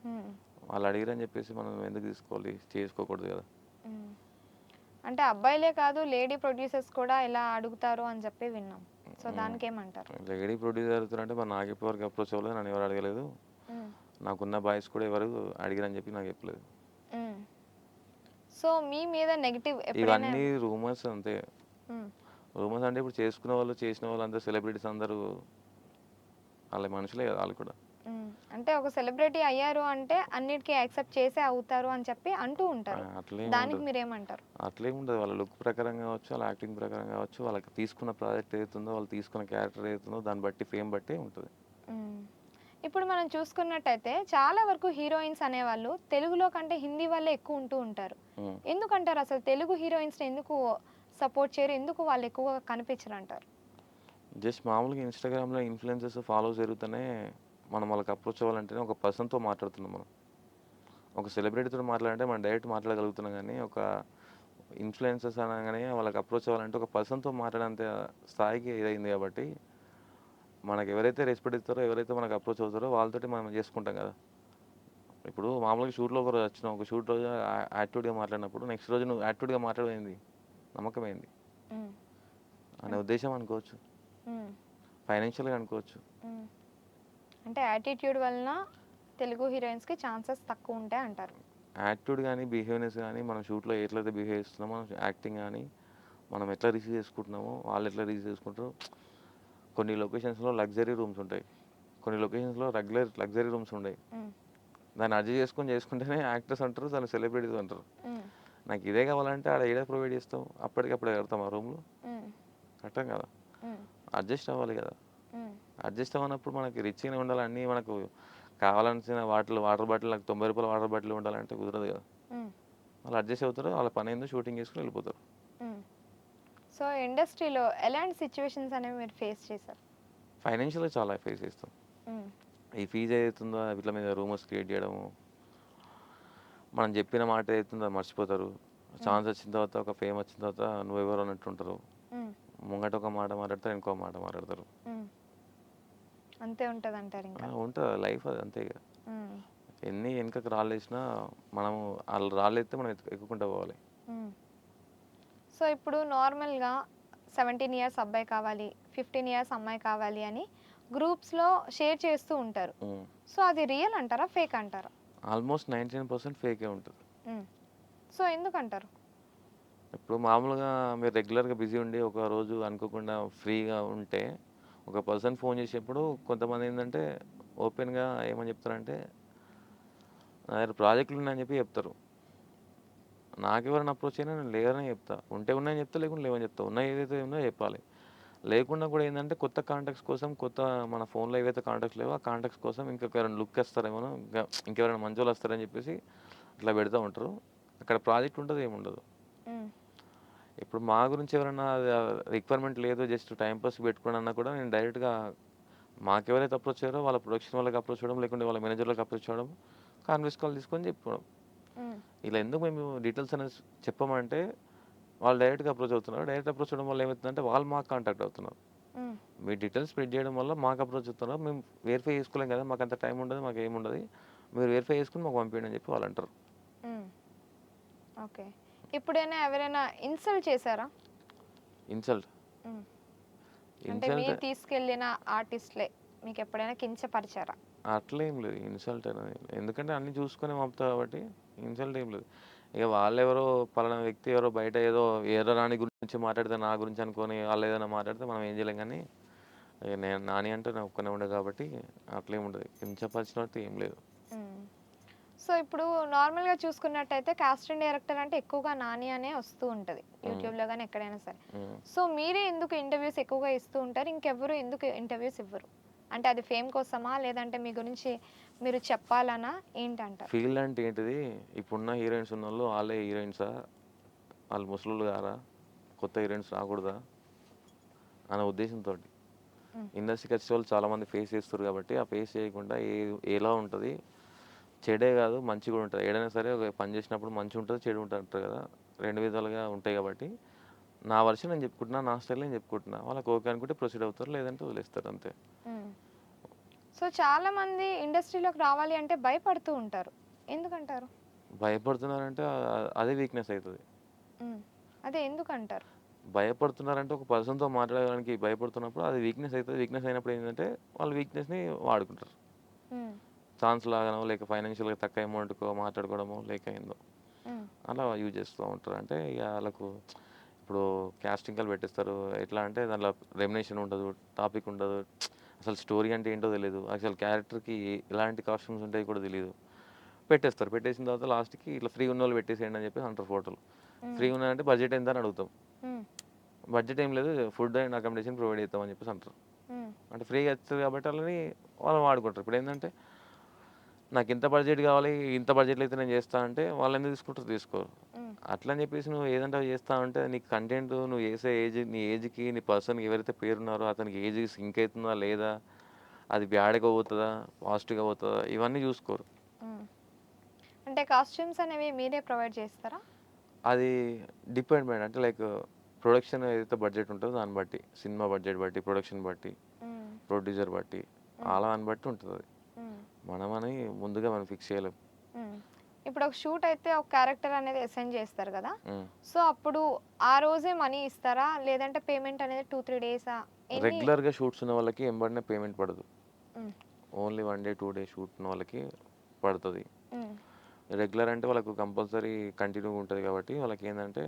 మ్మ్. వాళ్ళు అడిగిరని చెప్పేసి మనం ఎందుకు తీసుకోవాలి, చేసుకోకూడదు కదా. మ్మ్. అంటే అబ్బాయిలే కాదు లేడీ ప్రొడ్యూసర్స్ కూడా ఇలా అడుగుతారు అని చెప్పి విన్నాం. సో దానికి ఏమంటారు? లేడీ ప్రొడ్యూసర్ అడుగుతారంటే మరి నాకు ఇప్పటివరకు అప్రోచ్ అవ్వలేదు, నన్ను ఎవరు అడగలేదు. మ్మ్. నాకున్న బాయ్స్ కూడా ఎవరు అడిగిరని చెప్పి నాకు చెప్పలేదు. మ్మ్. సో మీ మీద నెగిటివ్ ఎప్పుడైనా? ఇవన్నీ రూమర్స్ అంతే. మ్మ్. రూమర్స్ అంటే ఇప్పుడు చేసుకున్న వాళ్ళు చేసిన వాళ్ళు అందరూ సెలబ్రిటీస్ అందరూ వాళ్ళ మనుషులే కదా వాళ్ళు కూడా. మ్మ్. అంటే ఒక సెలబ్రిటీ అయ్యారు అంటే అన్నిటికీ యాక్సెప్ట్ చేసే అవుతారు అని చెప్పి అంటూ ఉంటారు. అట్లేం దానికి ఉండదు. మీరేమంటారు? అట్లేం ఉండదు. వాళ్ళ లుక్ ప్రకారం కావచ్చు, వాళ్ళ యాక్టింగ్ ప్రకారం కావచ్చు, వాళ్ళకి తీసుకున్న ప్రాజెక్ట్ ఏదైతుందో, వాళ్ళు తీసుకున్న క్యారెక్టర్ ఏదైతుందో దాన్ని బట్టి ఫేమ్ బట్టి ఉంటుంది. మ్మ్. ఇప్పుడు మనం చూసుకున్నట్టయితే చాలా వరకు హీరోయిన్స్ అనేవాళ్ళు తెలుగులో కంటే హిందీ వాళ్ళే ఎక్కువ ఉంటూ ఉంటారు. ఉమ్. ఎందుకంటారు అసలు తెలుగు హీరోయిన్స్ని ఎందుకు సపోర్ట్ చేయరు, ఎందుకు వాళ్ళు ఎక్కువగా కనిపించరు అంటారు? జస్ట్ మామూలుగా ఇన్స్టాగ్రామ్లో ఇన్ఫ్లుయెన్సెస్ ఫాలో జరుగుతూనే మనం వాళ్ళకి అప్రోచ్ అవ్వాలంటేనే ఒక పర్సన్తో మాట్లాడుతున్నాం మనం. ఒక సెలబ్రిటీతో మాట్లాడంటే మనం డైరెక్ట్ మాట్లాడగలుగుతున్నాం, కానీ ఒక ఇన్ఫ్లుయెన్సెస్ అనగానే వాళ్ళకి అప్రోచ్ అవ్వాలంటే ఒక పర్సన్తో మాట్లాడేంత స్థాయికి ఇదైంది కాబట్టి మనకు ఎవరైతే రెస్పెక్ట్ ఇస్తారో, ఎవరైతే మనకు అప్రోచ్ అవుతారో వాళ్ళతోటి మనం చేసుకుంటాం కదా. ఇప్పుడు మామూలుగా షూట్‌లో ఒకరోజు వచ్చినావు. ఒక షూట్ రోజు యాటిట్యూడ్‌గా మాట్లాడినప్పుడు నెక్స్ట్ రోజు నువ్వు యాటిట్యూడ్‌గా మాట్లాడేంది? నమ్మకమేంది? హ్మ్. అనే ఉద్దేశం అనుకోవచ్చు. హ్మ్. ఫైనాన్షియల్‌గా అనుకోవచ్చు. హ్మ్. అంటే యాటిట్యూడ్ వలన తెలుగు హీరోయిన్స్‌కి ఛాన్సెస్ తక్కువుంటాయి అంటారు. యాటిట్యూడ్ గానీ, బిహేవియర్‌నెస్ గానీ, మనం షూట్‌లో ఎట్లయితే బిహేవ్ చేస్తున్నామో, యాక్టింగ్ గానీ, మనం ఎట్లా రిసీవ్ చేసుకుంటున్నామో, వాళ్ళు ఎట్లా రిసీవ్ చేసుకుంటారో కొన్ని లొకేషన్స్‌లో లగ్జరీ రూమ్స్ ఉంటాయి. కొన్ని లొకేషన్స్‌లో లగ్జరీ రూమ్స్ ఉండయి. హ్మ్. దాన్ని అడ్జస్ట్ చేసుకుంటేనే యాక్టర్స్ అంటారు. దాన్ని సెలబ్రిటీస్ అంటారు. హ్మ్. నాకు ఇదే కావాలంటే ఆడ ఏడ ప్రొవైడ్ చేస్తాం? అప్పటికప్పుడే కడతాం ఆ రూమ్‌లో? హ్మ్. కట్టం కదా! హ్మ్. అడ్జస్ట్ అవ్వాలి కదా! హ్మ్. అడ్జస్ట్ అవ్వనప్పుడు మనకి రిచ్‌గానే ఉండాలి. అన్నీ మనకు కావాల్సిన వాటర్ బాటిల్ నాకు రూ. 90 వాటర్ బాటిల్ ఉండాలంటే కుదరదు కదా! హ్మ్. వాళ్ళు అడ్జస్ట్ అవుతారు. వాళ్ళ పనేందో షూటింగ్ చేసుకొని వెళ్ళిపోతారు. హ్మ్. సో, ఇండస్ట్రీలో ఎలాంటి సిట్యుయేషన్స్ అనేవి మీరు ఫేస్ చేశారు? ఫైనాన్షియల్‌గా చాలా ఫేస్ చేస్తాం. హ్మ్. ఈ ఫీజ్ ఏదైతుందో వీట్ల మీద రూమర్స్ క్రియేట్ చేయడము, మనం చెప్పిన మాట ఏదైతుందో అది మర్చిపోతారు. హ్మ్. ఛాన్స్ వచ్చిన తర్వాత, ఒక ఫేమ్ వచ్చిన తర్వాత నువ్వెవరు అన్నట్టు ఉంటారు. హ్మ్. ముంగట ఒక మాట మాట్లాడతారు, ఇంకో మాట మాట్లాడతారు. హ్మ్. అంతే ఉంటదంటారింకా. ఉంటది లైఫ్ అది అంతే ఇగ. హ్మ్. ఎన్ని వెనకకి రాళ్ళేసినా మనము ఆళ్ళు రాళ్ళేత్తే మనం ఎక్కుకుంటా పోవాలి. హ్మ్. సో, ఇప్పుడు నార్మల్‌గా 17 ఇయర్స్ అబ్బాయి కావాలి, 15 ఇయర్స్ అమ్మాయి కావాలి అని గ్రూప్స్‌లో షేర్ చేస్తూ ఉంటారు. హ్మ్. సో, అది రియల్ అంటారా? ఫేక్ అంటారా? ఆల్మోస్ట్ 99% ఫేకే ఉంటది. హ్మ్. సో, ఎందుకంటారు? ఇప్పుడు మామూలుగా మీరు రెగ్యులర్‌గా బిజీ ఉండి ఒక రోజు అనుకోకుండా ఫ్రీగా ఉంటే, ఒక పర్సన్ ఫోన్ చేసేప్పుడు కొంతమందేందంటే ఓపెన్‌గా ఏమని చెప్తారంటే, నా దగ్గర ప్రాజెక్టులున్నాయని చెప్పి చెప్తారు. నాకెవరైనా అప్రోచ్ అయినా నేను లేదనే చెప్తా. ఉంటే ఉన్నాయని చెప్తా, లేకుంటే లేవని చెప్తా. ఉన్నాయి ఏదైతే ఉన్నాయో చెప్పాలి. లేకుండా కూడా ఏందంటే కొత్త కాంటాక్ట్స్ కోసం మన ఫోన్‌లో ఏవైతే కాంటాక్ట్స్ లేవో ఆ కాంటాక్ట్స్ కోసం ఇంకెవరైనా లుక్ వస్తారేమోనో, ఇంకెవరైనా మంచోళ్ళు వస్తారని చెప్పేసి అట్లా పెడతా ఉంటారు. అక్కడ ప్రాజెక్ట్ ఉండదు, ఏముండదు. హ్మ్. ఇప్పుడు మా గురించి ఎవరైనా రిక్వైర్మెంట్ లేదు జస్ట్ టైమ్ పాస్‌కి పెట్టుకోండి అన్నా కూడా నేను డైరెక్ట్‌గా మాకెవరైతే అప్రోచ్ అయ్యారో వాళ్ళ ప్రొడక్షన్ వాళ్ళకి అప్రోచ్ అవ్వడం, లేకుంటే వాళ్ళ మేనేజర్‌లకి అప్రోచ్ అవ్వడం, కాన్ఫరెన్స్ కాల్ తీసుకొని చెప్పుకోవడం. హ్మ్. ఇలా ఎందుకు మేము డీటెయిల్స్ అనేది చెప్పమంటే వాళ్ళు డైరెక్ట్‌గా అప్రోచ్ అవుతున్నారు. డైరెక్ట్ అప్రోచ్ అవ్వడం వల్ల ఏమైతుందంటే వాళ్ళు మాకు కాంటాక్ట్ అవుతున్నారు. హ్మ్. మీ డీటెయిల్స్ స్ప్రెడ్ చేయడం వల్ల మాకు అప్రోచ్ అవుతున్నారు. మేము వెరిఫై చేసుకోలేం కదా! మాకంత టైం ఉండదు. మాకేముండదు. మీరు వెరిఫై చేసుకొని మాకు పంపియండి అని చెప్పి వాళ్ళంటారు. హ్మ్. ఓకే. ఎప్పుడైనా ఎవరైనా ఇన్సల్ట్ చేశారా? ఇన్సల్ట్. హ్మ్. అంటే ఇన్సల్ట్ మీరు తీసుకెళ్ళిన ఆర్టిస్ట్‌లే మీకెప్పుడైనా కించపరిచారా? అట్లేం లేదు. ఇన్సల్ట్ అనేది. ఎందుకంటే అన్నీ చూసుకొనే పంపుతా కాబట్టి ఇన్సల్ట్ ఏం లేదు. ఇక వాళ్ళెవరో పలానా వ్యక్తి ఎవరో బయట ఏదో ఏదో రాని గురించి మాట్లాడితే నా గురించి అనుకోని వాళ్ళేదైనా మాట్లాడితే మనం ఏం చేయలేం గానీ, ఇక నేను నాని అంటే నేను ఒక్కనే ఉండే కాబట్టి అట్లేం ఉండదు. కించపరిచినట్టు ఏం లేదు. హ్మ్. సో, ఇప్పుడు నార్మల్‌గా చూసుకున్నట్టయితే కాస్టింగ్ డైరెక్టర్ అంటే ఎక్కువగా నాని అనే వస్తూ ఉంటది. హ్మ్. యూట్యూబ్‌లో గాని ఎక్కడైనా సరే. హ్మ్. సో, మీరే ఎందుకు ఇంటర్వ్యూస్ ఎక్కువగా ఇస్తూ ఉంటారు? ఇంకెవ్వరు ఎందుకు ఇంటర్వ్యూస్ ఇవ్వరు? అంటే అది ఫేమ్ కోసమా? లేదంటే మీ గురించి మీరు చెప్పాలనా? ఏంటంటారు? ఫీల్డ్ అంటే ఏంటిది? ఇప్పుడున్న హీరోయిన్స్ ఉన్నోళ్ళు ఆళ్ళే హీరోయిన్సా? ఆళ్ళు ముసలోళ్ళు గారా? కొత్త హీరోయిన్స్ రాకూడదా? అనే ఉద్దేశంతోటి. హ్మ్. ఇండస్ట్రీకి వచ్చేవాళ్ళు చాలామంది ఫేస్ చేస్తుర్రు కాబట్టి, ఆ ఫేస్ చేయకుండా ఎలా ఉంటది? చెడే కాదు మంచి కూడా ఉంటది. ఏడైనా సరే ఒక పని చేసినప్పుడు మంచుంటది, చెడు ఉంటది అంటారు కదా! 2 విధాలుగా ఉంటాయి కాబట్టి, నా వర్షన్ నేను చెప్పుకుంటున్నా. నా స్టైల్ నేను చెప్పుకుంటున్నా. వాళ్ళకి ఓకే అనుకుంటే ప్రొసీడ్ అవుతారు. లేదంటే వదిలేస్తారు అంతే. హ్మ్. సో, చాలామంది ఇండస్ట్రీలోకి రావాలి అంటే భయపడుతూ ఉంటారు. ఎందుకంటారు? భయపడుతున్నారంటే అదే వీక్‌నెస్ అయితది. హ్మ్. అదే ఎందుకంటారు? భయపడుతున్నారంటే ఒక పర్సన్‌తో మాట్లాడడానికి భయపడుతున్నప్పుడు అది వీక్‌నెస్ అయితది. వీక్‌నెస్ అయినప్పుడు ఏంటంటే, వాళ్ళు వీక్‌నెస్‌ని వాడుకుంటారు. హ్మ్. ఛాన్స్ లాగానో, లేక ఫైనాన్షియల్‌గా తక్కువ అమౌంట్‌కో మాట్లాడుకోవడమో, లేక ఏందో హ్మ్. అలా యూజ్ చేస్తూ ఉంటారు. అంటే ఇగ ఆళ్ళకు ఇప్పుడు కాస్టింగ్ కాల్ పెట్టేస్తారు. ఎట్లా అంటే దాంట్లో రెమ్యునరేషన్ ఉండదు, టాపిక్ ఉండదు. అసలు స్టోరీ అంటే ఏంటో తెలీదు. అసలు క్యారెక్టర్‌కి ఎలాంటి కాస్ట్యూమ్స్ ఉంటాయో కూడా తెలీదు. పెట్టేస్తారు. పెట్టేసిన తర్వాత లాస్ట్‌కి ఇట్లా ఫ్రీ ఉన్నోళ్ళు పెట్టేసేయండి అని చెప్పేసి అంటారు ఫోటోలు. హ్మ్. ఫ్రీ ఉన్నదంటే బడ్జెట్ ఎంత అని అడుగుతాం. హ్మ్. బడ్జెట్ ఏం లేదు. ఫుడ్ అండ్ అకామిడేషన్ ప్రొవైడ్ చేస్తాం అని చెప్పేసి అంటారు. హ్మ్. అంటే ఫ్రీగా ఇస్తది కాబట్టి ఆళ్ళని వాళ్ళు వాడుకుంటారు. ఇప్పుడేందంటే నాకింత బడ్జెట్ కావాలి, ఇంత బడ్జెట్‌లో అయితే నేను చేస్తా అంటే వాళ్ళెందుకు తీసుకుంటారు? తీసుకోరు. హ్మ్. అట్లని చెప్పేసి నువ్వు ఏదంటే అది చేస్తా ఉంటే నీకు కంటెంట్ నువ్వు చేసే నీ ఏజ్‌కి, నీ పర్సన్‌కి ఎవరైతే పేరున్నారో అతనికి ఏజ్ సింక్ అయితుందా లేదా? అది బ్యాడ్‌గా పోతదా? పాజిటివ్‌గా పోతదా? ఇవన్నీ చూసుకోరు. హ్మ్. అంటే కాస్ట్యూమ్స్ అనేవి మీరే ప్రొవైడ్ చేస్తారా? అది డిపెండ్ మేడం. అంటే లైక్ ప్రొడక్షన్ ఏదైతే బడ్జెట్ ఉంటదో దాన్ని బట్టి, సినిమా బడ్జెట్ బట్టి, ప్రొడక్షన్ బట్టి, హ్మ్. ప్రొడ్యూసర్ బట్టి, హ్మ్. ఆళ్ళ దాన్ని బట్టి ఉంటదది. హ్మ్. మనమని ముందుగా మనం ఫిక్స్ చేయలేం. ఇప్పుడు ఒక షూట్ అయితే ఒక క్యారెక్టర్ అనేది అసైన్ చేస్తారు కదా, హ్మ్. సో అప్పుడు ఆ రోజే మనీ ఇస్తారా, లేదంటే పేమెంట్ అనేది 2-3 డేసా? ఎన్ని? రెగ్యులర్‌గా షూట్స్ ఉన్న వాళ్ళకి ఎంబడనే పేమెంట్ పడదు. హ్మ్. ఓన్లీ 1 డే, 2 డే షూట్ ఉన్న వాళ్ళకి పడతది. హ్మ్. రెగ్యులర్ అంటే వాళ్ళకు కంపల్సరీ కంటిన్యూగా ఉంటది కాబట్టి వాళ్ళకేందంటే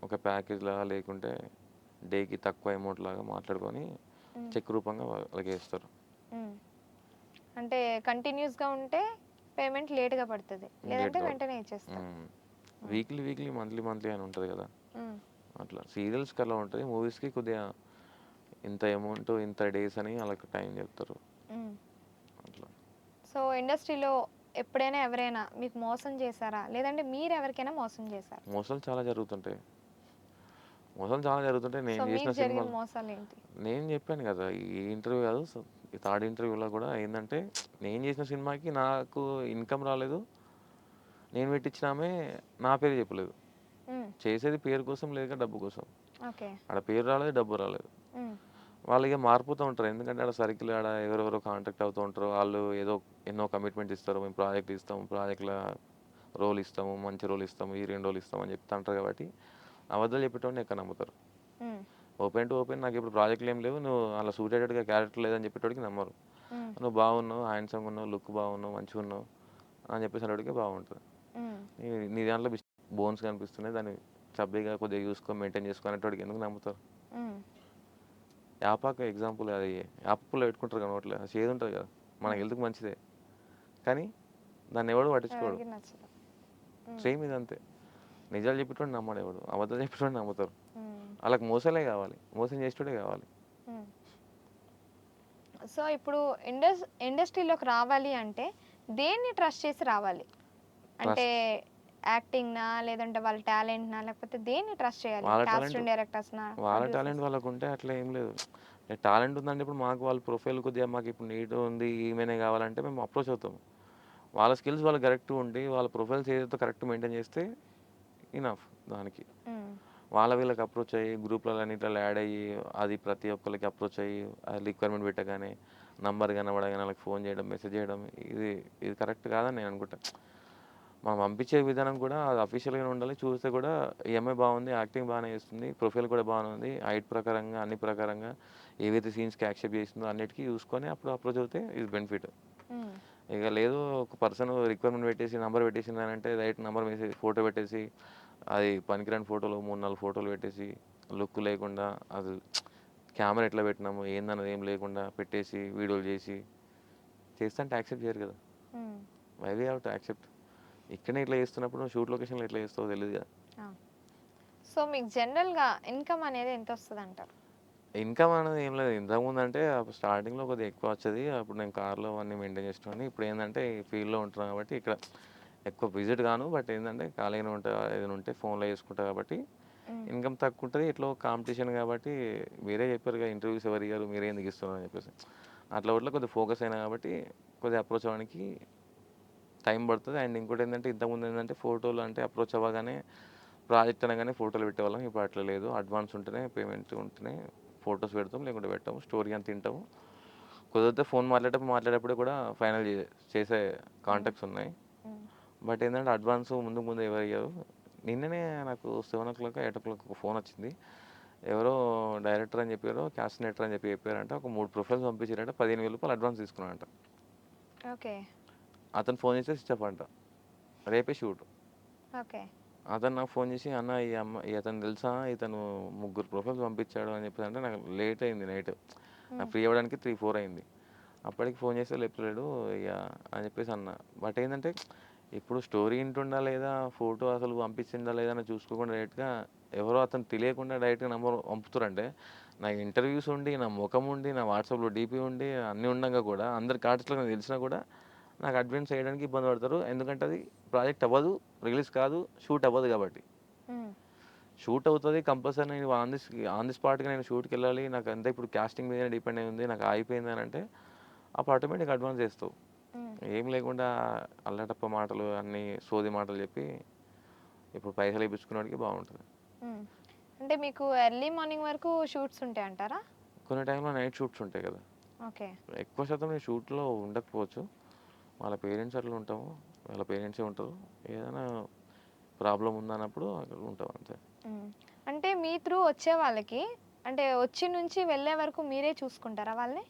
ఒక ప్యాకేజ్‌లాగా లేకుంటే డేకి తక్కువ అమౌంట్ లాగా మాట్లాడుకొని హ్మ్. చెక్ రూపంగా వాళ్ళకేస్తారు. హ్మ్. అంటే కంటిన్యూస్‌గా ఉంటే పేమెంట్ లేట్‌గా పడతది, లేదంటే లేట్‌గా వెంటనే ఇచ్చేస్తారు. హ్మ్. హ్మ్. వీక్లీ, మంత్లీ అని ఉంటది కదా! హ్మ్. అట్లా. సీరియల్స్‌కి అలా ఉంటది. మూవీస్‌కి కొద్దిగా ఇంత అమౌంట్, ఇంత డేస్ అని ఆళ్ళకి టైం చెప్తారు. హ్మ్. అట్లా. సో ఇండస్ట్రీలో ఎప్పుడైనా ఎవరైనా మీకు మోసం చేశారా? లేదంటే మీరు ఎవరికైనా మోసం చేశారా? మోసాలు చాలా జరుగుతుంటాయి. మోసాలు చాలా జరుగుతుంటాయి. సో నేను చేసిన మీకు జరిగిన సినిమాలు మోసాలేంటి? నేను చెప్పాను కదా! ఈ ఇంటర్వ్యూ కాదు. ఈ థర్డ్ ఇంటర్వ్యూలో కూడా ఏందంటే నేను చేసిన సినిమాకి నాకు ఇన్‌కమ్ రాలేదు. నేను పెట్టించిన ఆమె నా పేరు చెప్పలేదు. హ్మ్. చేసేది పేరు కోసం లేక డబ్బు కోసం. ఓకే. ఆడ పేరు రాలేదు, డబ్బు రాలేదు. హ్మ్. వాళ్ళిగ మారిపోతూ ఉంటారు. ఎందుకంటే ఆడ సర్కిల్ ఆడ ఎవరెవరో కాంటాక్ట్ అవుతూ ఉంటారు. ఆళ్ళు ఏదో ఎన్నో కమిట్మెంట్ ఇస్తారు. మేము ప్రాజెక్ట్ ఇస్తాము. ప్రాజెక్ట్‌ల రోల్ ఇస్తాము. మంచి రోల్ ఇస్తాము. హీరోయిన్ రోల్ ఇస్తాము అని చెప్తా ఉంటారు కాబట్టి అబద్ధాలు చెప్పేటోడిని ఎక్కువ నమ్ముతారు. హ్మ్. ఓపెన్ టు ఓపెన్ నాకిప్పుడు ప్రాజెక్ట్‌లు ఏం లేవు. నువ్వు అలా సూట్ అయ్యేటట్టుగా క్యారెక్టర్ లేదని చెప్పేటోడికి నమ్మరు. హ్మ్. నువ్వు బాగున్నావు, హ్యాండ్సమ్‌గా ఉన్నావు, లుక్ బాగున్నావు, మంచిగున్నావు అని చెప్పేసి అనేటోడికే బాగుంటది. హ్మ్. నీ నీ దాంట్లో బోన్స్ కనిపిస్తున్నాయి. దాన్ని చబ్బీగా కొద్దిగా చూసుకో, మెయింటైన్ చేసుకో అనేటోడికి ఎందుకు నమ్ముతారు? హ్మ్. యాపాకు ఎగ్జాంపుల్ అది యాపపుల్ల పెట్టుకుంటారు కదా నోట్లో. చేదు ఉంటది కదా! మన హ్మ్. హెల్త్‌కి మంచిదే. కానీ దాన్ని ఎవడు పట్టించుకోడు. ఎవరికీ నచ్చదు. హ్మ్. సేమ్ ఇదంతే. నిజాలు చెప్పేటోడిని నమ్మడు ఎవడు. అబద్ధాలు చెప్పేటోడిని నమ్ముతారు. హ్మ్. ఆళ్ళకి మోసాలే కావాలి. మోసం చేసేటోడే కావాలి. హ్మ్. సో ఇప్పుడు ఇండస్ట్రీలోకి రావాలి అంటే దేన్ని ట్రస్ట్ చేసి రావాలి? అంటే ట్రస్ట్ యాక్టింగ్‌నా? లేదంటే వాళ్ళ టాలెంట్‌నా? లేకపోతే దేన్ని ట్రస్ట్ చేయాలి? వాళ్ళ టాలెంట్ కాస్టింగ్ డైరెక్టర్స్‌నా? వాళ్ళ టాలెంట్ ప్రొడ్యూసర్స్? వాళ్ళకుంటే అట్లా ఏం లేదు. టాలెంట్ ఉందంటే ఇప్పుడు మాకు వాళ్ళ ప్రొఫైల్ కొద్దిగా మాకిప్పుడు నీట్ ఉంది. ఈమెనే కావాలంటే మేము అప్రోచ్ అవుతాము. వాళ్ళ స్కిల్స్ వాళ్ళకి కరెక్ట్‌గా ఉండి వాళ్ళ ప్రొఫైల్స్ ఏదైతే కరెక్ట్ మెయింటైన్ చేస్తే ఇనఫ్ దానికి. హ్మ్. వాళ్ళ వీళ్ళకి అప్రోచ్ అయ్యి గ్రూప్‌లలో అన్నిట్లలో యాడ్ అయ్యి అది ప్రతి ఒక్కళ్ళకి అప్రోచ్ అయ్యి రిక్వైర్మెంట్ పెట్టగానే నంబర్ కనపడగానే వాళ్ళకి ఫోన్ చేయడం, మెసేజ్ చేయడం ఇది ఇది కరెక్ట్ కాదని నేను అనుకుంటా. మనం పంపించే విధానం కూడా అది అఫీషియల్‌గానే ఉండాలి. చూస్తే కూడా ఈ అమ్మాయి బాగుంది, యాక్టింగ్ బాగానే చేస్తుంది, ప్రొఫైల్ కూడా బాగానే ఉంది. హైట్ ప్రకారంగా అన్ని ప్రకారంగా ఏవైతే సీన్స్‌కి యాక్సెప్ట్ చేసిందో అన్నిటికి చూసుకొని అప్పుడు అప్రోచ్ అవుతే ఇది బెనిఫిట్. హ్మ్. ఇక లేదు ఒక పర్సన్ రిక్వైర్మెంట్ పెట్టేసి నంబర్ పెట్టేసిందనంటే రైట్ నంబర్ మెసేజ్ ఫోటో పెట్టేసి అది పనికిరాని ఫోటోలు 3, 4 ఫోటోలు పెట్టేసి లుక్ లేకుండా అది కెమెరా ఎట్లా పెట్టినాము ఏందన్నది ఏం లేకుండా పెట్టేసి వీడియోలు చేసి చేస్తుంటే యాక్సెప్ట్ చేయరు కదా! Hmm. Why we have to accept. ఇక్కడనే ఇట్లా చేస్తున్నప్పుడు నువ్వు షూట్ లొకేషన్‌లో ఎట్లా చేస్తావో తెలీదు కదా! ఆ! సో మీకు జనరల్‌గా ఇన్‌కమ్ అనేది ఎంతొస్తదంటారు? ఇన్‌కమ్ అనేది ఏం లేదు. ఇంతకుముందంటే అప్పుడు స్టార్టింగ్‌లో కొద్దిగా ఎక్కువ వచ్చేది. అప్పుడు నేను కార్‌లో అవన్నీ మెయింటైన్ చేసేటోడిని. ఇప్పుడు ఏందంటే ఈ ఫీల్డ్‌లో ఉంటున్నా కాబట్టి ఇక్కడ ఎక్కువ విజిట్ గాను. బట్ ఏందంటే ఖాళీగానే ఉంటా. ఏదైనా ఉంటే ఫోన్‌లో చేసుకుంటా కాబట్టి హ్మ్. ఇన్‌కమ్ తక్కువుంటది. ఎట్లో కాంపిటీషన్ కాబట్టి మీరే చెప్పారుగా ఇంటర్వ్యూస్ ఎవరు ఇయ్యరు. మీరే ఎందుకు ఇస్తున్నారు అని చెప్పేసి. అట్లా వాటిలో కొద్దిగా ఫోకస్ అయినా కాబట్టి కొద్దిగా అప్రోచ్ అవ్వడానికి టైం పడతది. అండ్ ఇంకోటేందంటే ఇంతకుముందు ఏందంటే ఫోటోలు అంటే అప్రోచ్ అవ్వగానే ప్రాజెక్ట్ అనగానే ఫోటోలు పెట్టేవాళ్ళం. ఇప్పుడు అట్లా లేదు. అడ్వాన్స్ ఉంటేనే పేమెంట్ ఉంటేనే ఫోటోస్ పెడతాం. లేకుంటే పెట్టము. స్టోరీ అంతా తింటాము. కుదిరితే ఫోన్ మాట్లాడేటప్పుడు కూడా ఫైనల్ చేసే హ్మ్. కాంటాక్ట్స్ ఉన్నాయి. హ్మ్. బట్ ఏందంటే అడ్వాన్స్ ముందు ఎవరు ఇయ్యరు. నిన్ననే నాకు 7:00, 8:00 ఒక ఫోన్ వచ్చింది. ఎవరో డైరెక్టర్ అని చెప్పారో, క్యాస్టినేటర్ అని చెప్పారంట. ఒక 3 ప్రొఫైల్స్ పంపించారంట. రూ. 15,000 అడ్వాన్స్ తీసుకున్నాడంట. ఓకే. అతను ఫోన్ చేస్తే స్విచ్ ఆఫ్ అంట. రేపే షూట్. ఓకే. అతను నాకు ఫోన్ చేసి, "అన్న ఇతను తెలుసా? ఇతను ముగ్గురు ప్రొఫైల్స్ పంపించాడు" అని చెప్పేసి అంటే నాకు లేట్ అయింది నైట్. నాకు హ్మ్. ఫ్రీ అవ్వడానికి 3, 4 అయింది. అప్పటికి ఫోన్ చేస్తే లేపుతలేడు ఇగ అని చెప్పేసి అన్నా. బట్ ఏందంటే ఇప్పుడు స్టోరీ ఇంటుండా లేదా, ఫోటో అసలు పంపించిందా లేదా అని చూసుకోకుండా డైరెక్ట్‌గా ఎవరో అతను తెలియకుండా డైరెక్ట్‌గా నంబర్ పంపుతుర్రంటే, నా ఇంటర్వ్యూస్ ఉండి, నా మొఖం ఉండి, నా వాట్సాప్‌లో డీపీ ఉండి అన్నీ ఉండంగా కూడా అందరి కార్డ్స్‌లో నాకు తెలిసినా కూడా నాకు అడ్వాన్స్ చేయడానికి ఇబ్బంది పడతారు. ఎందుకంటే అది ప్రాజెక్ట్ అవ్వదు, రిలీజ్ కాదు, షూట్ అవ్వదు కాబట్టి. హ్మ్. షూట్ అవుతది కంపల్సరీ నేను ఆన్ ది స్పాట్‌గా నేను షూట్‌కెళ్ళాలి. నాకంతా ఇప్పుడు కాస్టింగ్ మీదనే డిపెండ్ అయి ఉంది. నాకు ఆగిపోయిందనంటే అప్పుడు ఆటోమేటిక్‌గా అడ్వాన్స్ ఏస్తావు. హ్మ్. ఏం లేకుండా అల్లటప్ప మాటలు అన్నీ సోది మాటలు చెప్పి ఇప్పుడు పైసలు ఇప్పించుకున్నోడికి బాగుంటది. హ్మ్. అంటే మీకు ఎర్లీ మార్నింగ్ వరకు షూట్స్ ఉంటాయంటారా? కొన్ని టైంలో నైట్ షూట్స్ ఉంటాయి కదా! ఓకే. ఎక్కువ శాతం నేను షూట్‌లో ఉండకపోవచ్చు. వాళ్ళ పేరెంట్స్ అట్లా ఉంటాము. వాళ్ళ పేరెంట్సే ఉంటారు. ఏదైనా ప్రాబ్లమ్ ఉందన్నప్పుడు అక్కడ ఉంటాం అంతే. హ్మ్. అంటే మీ త్రూ వచ్చే వాళ్ళకి అంటే వచ్చి నుంచి వెళ్ళే వరకు మీరే చూసుకుంటారా వాళ్ళని?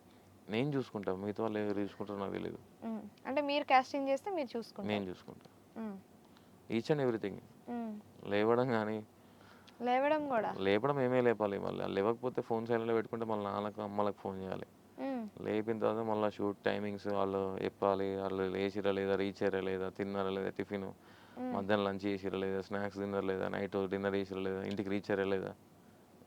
నేను చూసుకుంటా. మిగతా వాళ్ళు ఎవరు చూసుకుంటారో నాకు తెలీదు. హ్మ్. అంటే మీరు కాస్టింగ్ చేస్తే మీరు నేను చూసుకుంటారు. చూసుకుంటా. హ్మ్. Each and everything. హ్మ్. లేవడం గానీ, లేవడం గూడా. లేపడం మేమే లేపాలి మళ్ళీ. లేవకపోతే ఫోన్ సైలెంట్‌లో పెట్టుకుంటే మళ్ళీ నాన్నలకు, అమ్మలకు ఫోన్ చేయాలి. హ్మ్. లేపిన తర్వాత మళ్ళీ షూట్ టైమింగ్స్ వాళ్ళు చెప్పాలి. వాళ్ళు లేచిర్రా లేదా, రీచ్ అయ్యారా లేదా, తిన్నారా లేదా టిఫిను, హ్మ్. మధ్యాహ్నం లంచ్ చేసిర్రా లేదా, స్నాక్స్ తిన్నారా లేదా, నైట్ డిన్నర్ చేసిర్రా లేదా, ఇంటికి రీచ్ అయ్యారా లేదా,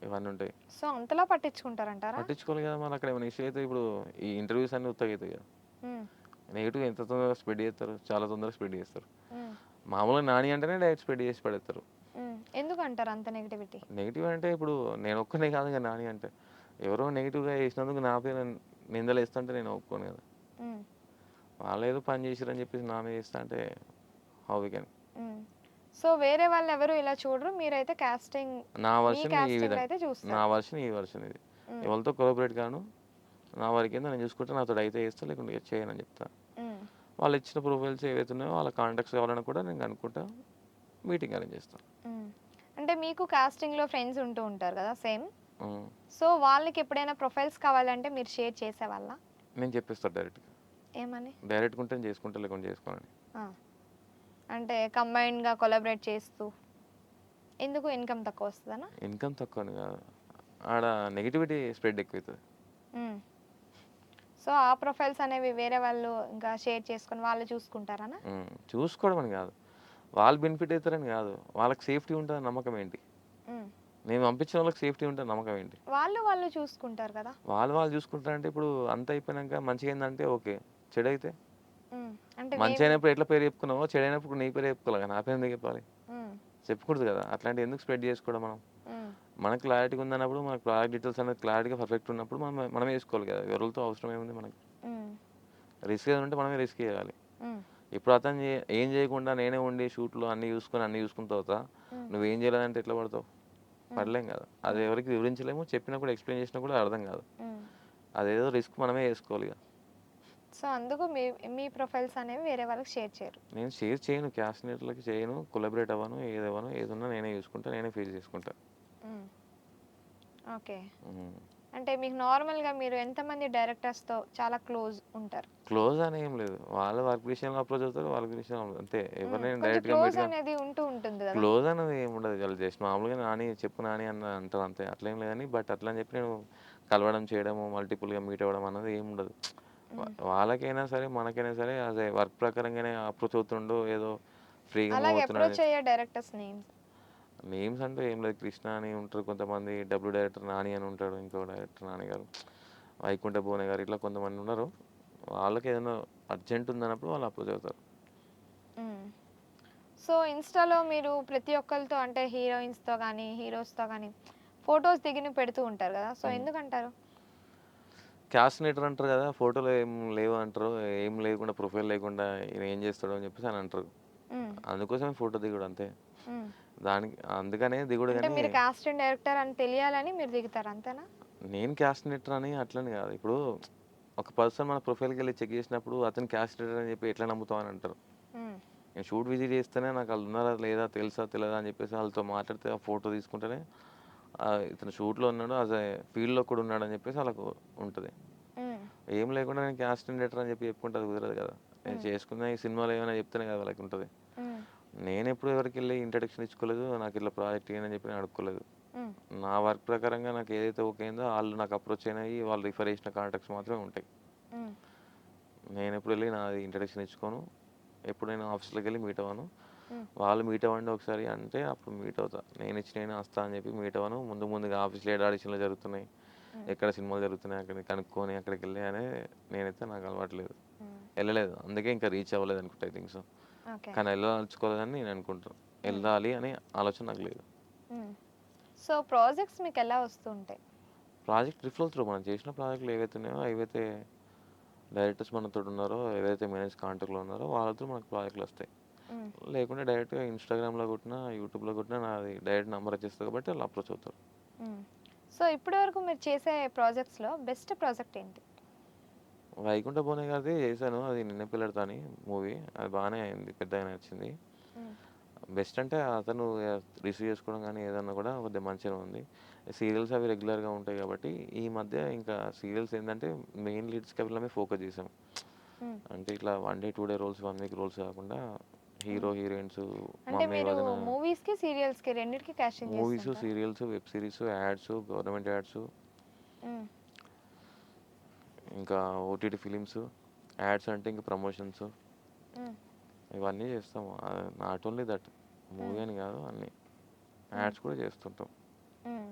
ఇవన్నీ ఉంటాయి. సో, అంతలా పట్టించుకుంటారంటారా? పట్టించుకోవాలి కదా! మరి అక్కడ ఏమైనా ఇష్యూ అయితే ఇప్పుడు ఈ ఇంటర్వ్యూస్ అన్నీ ఉత్తగా అయితాయి కదా! హ్మ్. నెగెటివ్ ఎంత తొందరగా స్ప్రెడ్ చేస్తారు? చాలా తొందరగా స్ప్రెడ్ చేస్తారు. హ్మ్. మామూలుగా నాని అంటేనే డైరెక్ట్ స్ప్రెడ్ చేసి పడేస్తారు. హ్మ్. ఎందుకంటారు అంత నెగటివిటీ? నెగెటివ్ అంటే ఇప్పుడు నేనొక్కడినే కాదు కదా నాని అంటే. ఎవరో నెగెటివ్‌గా చేసినందుకు నా పేరు నిందలేస్తుంటే నేను ఒప్పుకోను కదా! హ్మ్. వాళ్ళేదో పని చేసిర్రని చెప్పేసి నా మీద ఏస్తా అంటే హౌ వి కెన్. హ్మ్. సో, వేరే వాళ్ళెవరు ఇలా చూడరు. మీరైతే కాస్టింగ్ నా మీ వర్షన్ ఈ కాస్టింగ్‌లో విధంగా. అయితే నా చూస్తారు. వర్షన్ ఈ వర్షన్ ఇది. హ్మ్. ఎవరితో కొలాబరేట్ కాను. నా వరకేందో నేను చూసుకుంటా. నాతోటి చేస్తా లేకుంటే చేయనని చెప్తా. హ్మ్. వాళ్ళు ఇచ్చిన ప్రొఫైల్స్ ఏవైతే ఉన్నాయో వాళ్ళ కాంటాక్ట్స్ కావాలన్నా కూడా నేను కనుక్కుంటా. మీటింగ్ అరేంజ్ చేస్తా. హ్మ్. అంటే మీకు కాస్టింగ్‌లో ఫ్రెండ్స్ ఉంటూ ఉంటారు కదా! సేమ్. హ్మ్. సో, వాళ్ళకి ఎప్పుడైనా ప్రొఫైల్స్ కావాలంటే మీరు షేర్ చేసేవాళ్ళా? నేను చెప్పేస్తా డైరెక్ట్‌గా. ఏమని? డైరెక్ట్‌గా ఉంటే నేను చేసుకుంటా లేకుంటే చేసుకోనని. ఆ! అంటే కంబైన్డ్‌గా కొలాబరేట్ చేస్తూ. ఎందుకు ఇన్‌కమ్ తక్కువొస్తదనా? ఇన్‌కమ్ తక్కువని కాదు. ఆడ నెగటివిటీ స్ప్రెడ్ ఎక్కువైతది. హ్మ్. సో, ఆ ప్రొఫైల్స్ అనేవి వేరే వాళ్ళు ఇంకా షేర్ చేసుకొని వాళ్ళు చూసుకుంటారనా? చూసుకోవడం అని కాదు. వాళ్ళు బెనిఫిట్ అయితారని కాదు. వాళ్ళకి సేఫ్టీ ఉంటదని నమ్మకం ఏంటి? హ్మ్. నేను పంపించిన వాళ్ళకి సేఫ్టీ ఉంటదని నమ్మకం ఏంటి? వాళ్ళు చూసుకుంటారు కదా! వాళ్ళు చూసుకుంటారంటే ఇప్పుడు అంతా అయిపోయినంక మంచిగయిందంటే ఓకే. చెడైతే? హ్మ్. అంటే మంచయినప్పుడు ఎట్లా పేరు చెప్పుకున్నావో, చెడైనప్పుడు నీ పేరే చెప్పుకోవాలిగా. నా పేరు ఎందుకు చెప్పాలి? హ్మ్. చెప్పకూడదు కదా! అట్లాంటివి ఎందుకు స్ప్రెడ్ చేసుకోవడం మనం? హ్మ్. మనకు క్లారిటీగా ఉందన్నప్పుడు, మనకు ప్రాడక్ట్ డీటెయిల్స్ అనేది క్లారిటీగా పర్ఫెక్ట్ ఉన్నప్పుడు మనమే చేసుకోవాలి కదా! ఎవరితో అవసరం ఏముంది మనకి? హ్మ్. రిస్క్ ఏదైనా ఉంటే మనమే రిస్క్ చేయాలి. హ్మ్. ఇప్పుడు అతను ఏం చేయకుండా నేనే ఉండి షూట్‌లో అన్నీ చూసుకున్న తర్వాత హ్మ్. నువ్వేం చేయలేదంటే ఎట్లా పడతావు? హ్మ్. పడలేం కదా! అది హ్మ్. ఎవరికీ వివరించలేము. చెప్పినా కూడా ఎక్స్‌ప్లెయిన్ చేసినా కూడా అర్థం కాదు. హ్మ్. అదేదో రిస్క్ మనమే చేసుకోవాలి ఇగ. సో, అందుకు మీ ప్రొఫైల్స్ అనేవి వేరే వాళ్ళకి షేర్ చేయరు. నేను షేర్ చేయను. క్యాష్‌నెట్‌లకి చేయను. కొలాబరేట్ అవ్వను. ఏదవ్వను. ఏదున్నా నేనే చూసుకుంటా. నేనే ఫేస్ చేసుకుంటా. హ్మ్. ఓకే. హ్మ్. అంటే మీకు నార్మల్‌గా మీరు ఎంతమంది డైరెక్టర్స్‌తో చాలా క్లోజ్ ఉంటారు? క్లోజ్ అని ఏం లేదు. వాళ్ళ వర్క్ విషయంలో అప్రోచ్ అవుతారు. వాళ్ళ విషయంలో అంతే. హ్మ్. ఎవరినైనా కొంచెం డైరెక్ట్‌గా క్లోజ్ మీట్‌గా అనేది ఉంటూ ఉంటుంది గదా! క్లోజ్ అనేది ఏముండదు. వాళ్ళు జస్ట్ మామూలుగా నాని చెప్పు నాని అంటారు అంతే. అట్లేం లేదు గానీ బట్ అట్లని చెప్పి నేను కలవడం, చేయడము, మల్టిపుల్‌గా మీట్ అవ్వడం అన్నది ఏముండదు. హ్మ్. వాళ్ళకైనా సరే, మనకైనా సరే అదే వర్క్ ప్రకారంగానే అప్రోచ్ అవుతుండు. ఏదో ఫ్రీగా మూవ్ అలాగే అవుతున్నాడని అప్రోచ్ అయ్యే డైరెక్టర్స్ నేమ్స్. నేమ్స్ అంటే ఏం లేదు. కృష్ణ అని ఉంటారు కొంతమంది. డబ్ల్యూ డైరెక్టర్ నాని అని ఉంటాడు. ఇంకో డైరెక్టర్ నాని గారు. వైకుంఠ భువన గారు ఇట్లా కొంతమంది ఉన్నారు. వాళ్ళకి ఏదైనా అర్జెంట్ ఉందన్నప్పుడు వాళ్ళు అప్రోచ్ అవుతారు. హ్మ్. సో, ఇన్‌స్టాలో మీరు ప్రతి ఒక్కళ్ళతో అంటే హీరోయిన్స్‌తో గానీ, హీరోస్‌తో గానీ ఫోటోస్ దిగినవి పెడుతూ ఉంటారు గదా! సో, హ్మ్. ఎందుకంటారు? క్యాస్టినేటర్ అంటారు కదా! ఫోటోలో ఏం లేవు అంటారు. ఏం లేకుండా ప్రొఫైల్ లేకుండా ఈయన ఏం చేస్తాడో అని చెప్పేసి అని అంటారు. హ్మ్. అందుకోసమే ఫోటో దిగుడు అంతే. హ్మ్. దానికి అందుకనే దిగుడు అంటే గానీ మీరు కాస్టింగ్ డైరెక్టర్ అని తెలియాలని మీరు దిగుతారు అంతేనా? నేను క్యాస్టినేటర్ అని అట్లని కాదు. ఇప్పుడు ఒక పర్సన్ మన ప్రొఫైల్‌కెళ్ళి చెక్ చేసినప్పుడు అతను క్యాస్టినేటర్ అని చెప్పి ఎట్లా నమ్ముతావు అని అంటారు. హ్మ్. నేను షూట్ విజిట్ చేస్తేనే నాకు ఆళ్ళు ఉన్నారా లేదా తెలుసా తెలవదా అని చెప్పేసి వాళ్ళతో మాట్లాడితే ఆ ఫోటో తీసుకుంటేనే ఇతను షూట్‌లో ఉన్నాడు. ఫీల్డ్‌లో కూడా ఉన్నాడని చెప్పేసి ఆళ్ళకు ఉంటది. హ్మ్. ఏం లేకుండా నేను క్యాస్టినేటర్ అని చెప్పి చెప్పుకుంటే అది కుదరదు కదా! నేను హ్మ్. చేసుకున్న ఈ సినిమాలో ఏమైనా చెప్తేనే కదా వాళ్ళకి ఉంటది. హ్మ్. నేనెప్పుడు ఎవరికెళ్ళి ఇంట్రడక్షన్ ఇచ్చుకోలేదు. నాకు ఇట్లా ప్రాజెక్ట్ ఇయ్యండి అని చెప్పి నేను అడుక్కోలేదు. హ్మ్. నా వర్క్ ప్రకారంగా నాకు ఏదైతే ఓకే అయిందో ఆళ్ళు నాకు అప్రోచ్ అయినయి. వాళ్ళు రిఫర్ చేసిన కాంటాక్ట్స్ మాత్రమే ఉంటాయి. హ్మ్. నేనెప్పుడు ఎళ్లి నాది ఇంట్రడక్షన్ ఇచ్చుకోను. ఎప్పుడు నేను ఆఫీస్‌లోకెళ్ళి మీట్ అవ్వను. హ్మ్. వాళ్ళు మీట్ అవ్వండి ఒకసారి అంటే అప్పుడు మీట్ అవుతా. నేను వస్తా అని చెప్పి మీట్ అవ్వను. ముందుగా ఆఫీస్‌లో ఏడ ఆడిషన్‌లు జరుగుతున్నాయి, హ్మ్. ఎక్కడ సినిమాలు జరుగుతున్నాయి అక్కడ కనుక్కొని అక్కడికెళ్ళి అనే నేనైతే నాకు అలవాటు లేదు. హ్మ్. ఎళ్ళలేదు. అందుకే ఇంకా రీచ్ అవ్వలేదు అనుకుంటా ఐ థింక్ సో. ఓకే. కానీ ఎళ్ళదలుచుకోలేదని నేను అనుకుంటాను. హ్మ్. ఎళ్ళాలి అనే ఆలోచన నాకు లేదు. హ్మ్. సో, ప్రాజెక్ట్స్ మీకెలా వస్తూ ఉంటాయి? ప్రాజెక్ట్ రిఫరల్ త్రూ మనం చేసిన ప్రాజెక్ట్‌లు ఏవైతే ఉన్నాయో ఏవైతే డైరెక్టర్స్ మనతోటి ఉన్నారో, ఏదైతే మేనేజ్ కాంటాక్ట్‌లో ఉన్నారో వాళ్ళతో మనకు ప్రాజెక్ట్‌లొస్తాయి. హ్మ్. లేకుంటే డైరెక్ట్‌గా ఇన్‌స్టాగ్రామ్‌లో కొట్టినా, యూట్యూబ్‌లో కొట్టినా నాది డైరెక్ట్ నంబర్ వచ్చేస్తది కాబట్టి వాళ్ళు అప్రోచ్ అవుతారు. హ్మ్. సో, ఇప్పటి వరకు మీరు చేసే ప్రాజెక్ట్స్‌లో బెస్ట్ ప్రాజెక్ట్ ఏంటి? వైకుంఠ పోనే గారిది చేశాను. అది నిన్న పిల్లడితో అని మూవీ. అది బానే అయింది. పెద్దగానే వచ్చింది. హ్మ్. బెస్ట్ అంటే అతను రిసీవ్ చేసుకోవడం గానీ ఏదన్నా కూడా కొద్దిగా మంచిగానే ఉంది. సీరియల్స్ అవి రెగ్యులర్‌గా ఉంటాయి కాబట్టి ఈ మధ్య ఇంకా సీరియల్స్ ఏందంటే మెయిన్ లీడ్స్‌కి వీళ్ళ మీద ఫోకస్ చేసాం. హ్మ్. అంటే ఇట్లా 1 day, 2 day roles, 1 week roles కాకుండా హ్మ్. హీరో, హీరోయిన్స్, అంటే మమ్మీ, మీరు వదిన మూవీస్‌కి, సీరియల్స్‌కి రెండిటికి కాస్టింగ్ మూవీస్, చేస్తుంటారా? Serials, web series, ads, government ads, హ్మ్. ఇంకా ఓటీటీ ఫిలిమ్స్. యాడ్స్ అంటే ఇంక ప్రమోషన్స్ హ్మ్. ఇవన్నీ చేస్తాము. నాట్ ఓన్లీ దట్ మూవీ హ్మ్. అని కాదు అన్నీ. హ్మ్. యాడ్స్ కూడా చేస్తుంటాం. హ్మ్.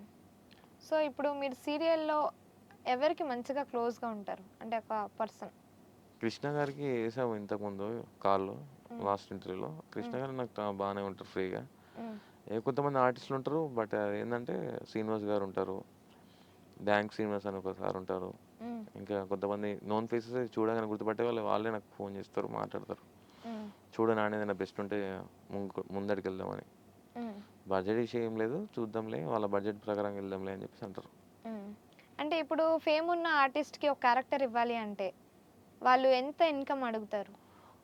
సో, ఇప్పుడు మీరు సీరియల్‌లో ఎవరికి మంచిగా క్లోజ్‌గా ఉంటారు? అంటే ఒక పర్సన్. కృష్ణ గారికి ఏసాము ఇంతకుముందు కాల్‌లో హ్మ్. లాస్ట్ ఇంటర్వ్యూలో. కృష్ణ హ్మ్. గారు నాకు బానే ఉంటారు ఫ్రీగా. హ్మ్. కొంతమంది ఆర్టిస్టులు ఉంటారు. బట్ అదేంటంటే శ్రీనివాస్ గారు ఉంటారు. బ్యాంక్ శ్రీనివాస్ అని ఒక సార్ ఉంటారు. హ్మ్. ఇంకా కొంతమంది నోన్ ఫేసెస్ చూడగానే గుర్తుపట్టే వాళ్ళు వాళ్ళే నాకు ఫోన్ చేస్తారు, మాట్లాడతారు. హ్మ్. చూడు నాన్న ఏదైనా బెస్ట్ ఉంటే ముందడికెళ్దామని. హ్మ్. బడ్జెట్ ఇష్యూ ఏం లేదు. చూద్దాంలే వాళ్ళ బడ్జెట్ ప్రకారం వెళ్దాంలే అని చెప్పేసి అంటారు. హ్మ్. అంటే ఇప్పుడు ఫేమ్ ఉన్న ఆర్టిస్ట్‌కి ఒక క్యారెక్టర్ ఇవ్వాలి అంటే, వాళ్ళు ఎంత ఇన్‌కమ్ అడుగుతారు?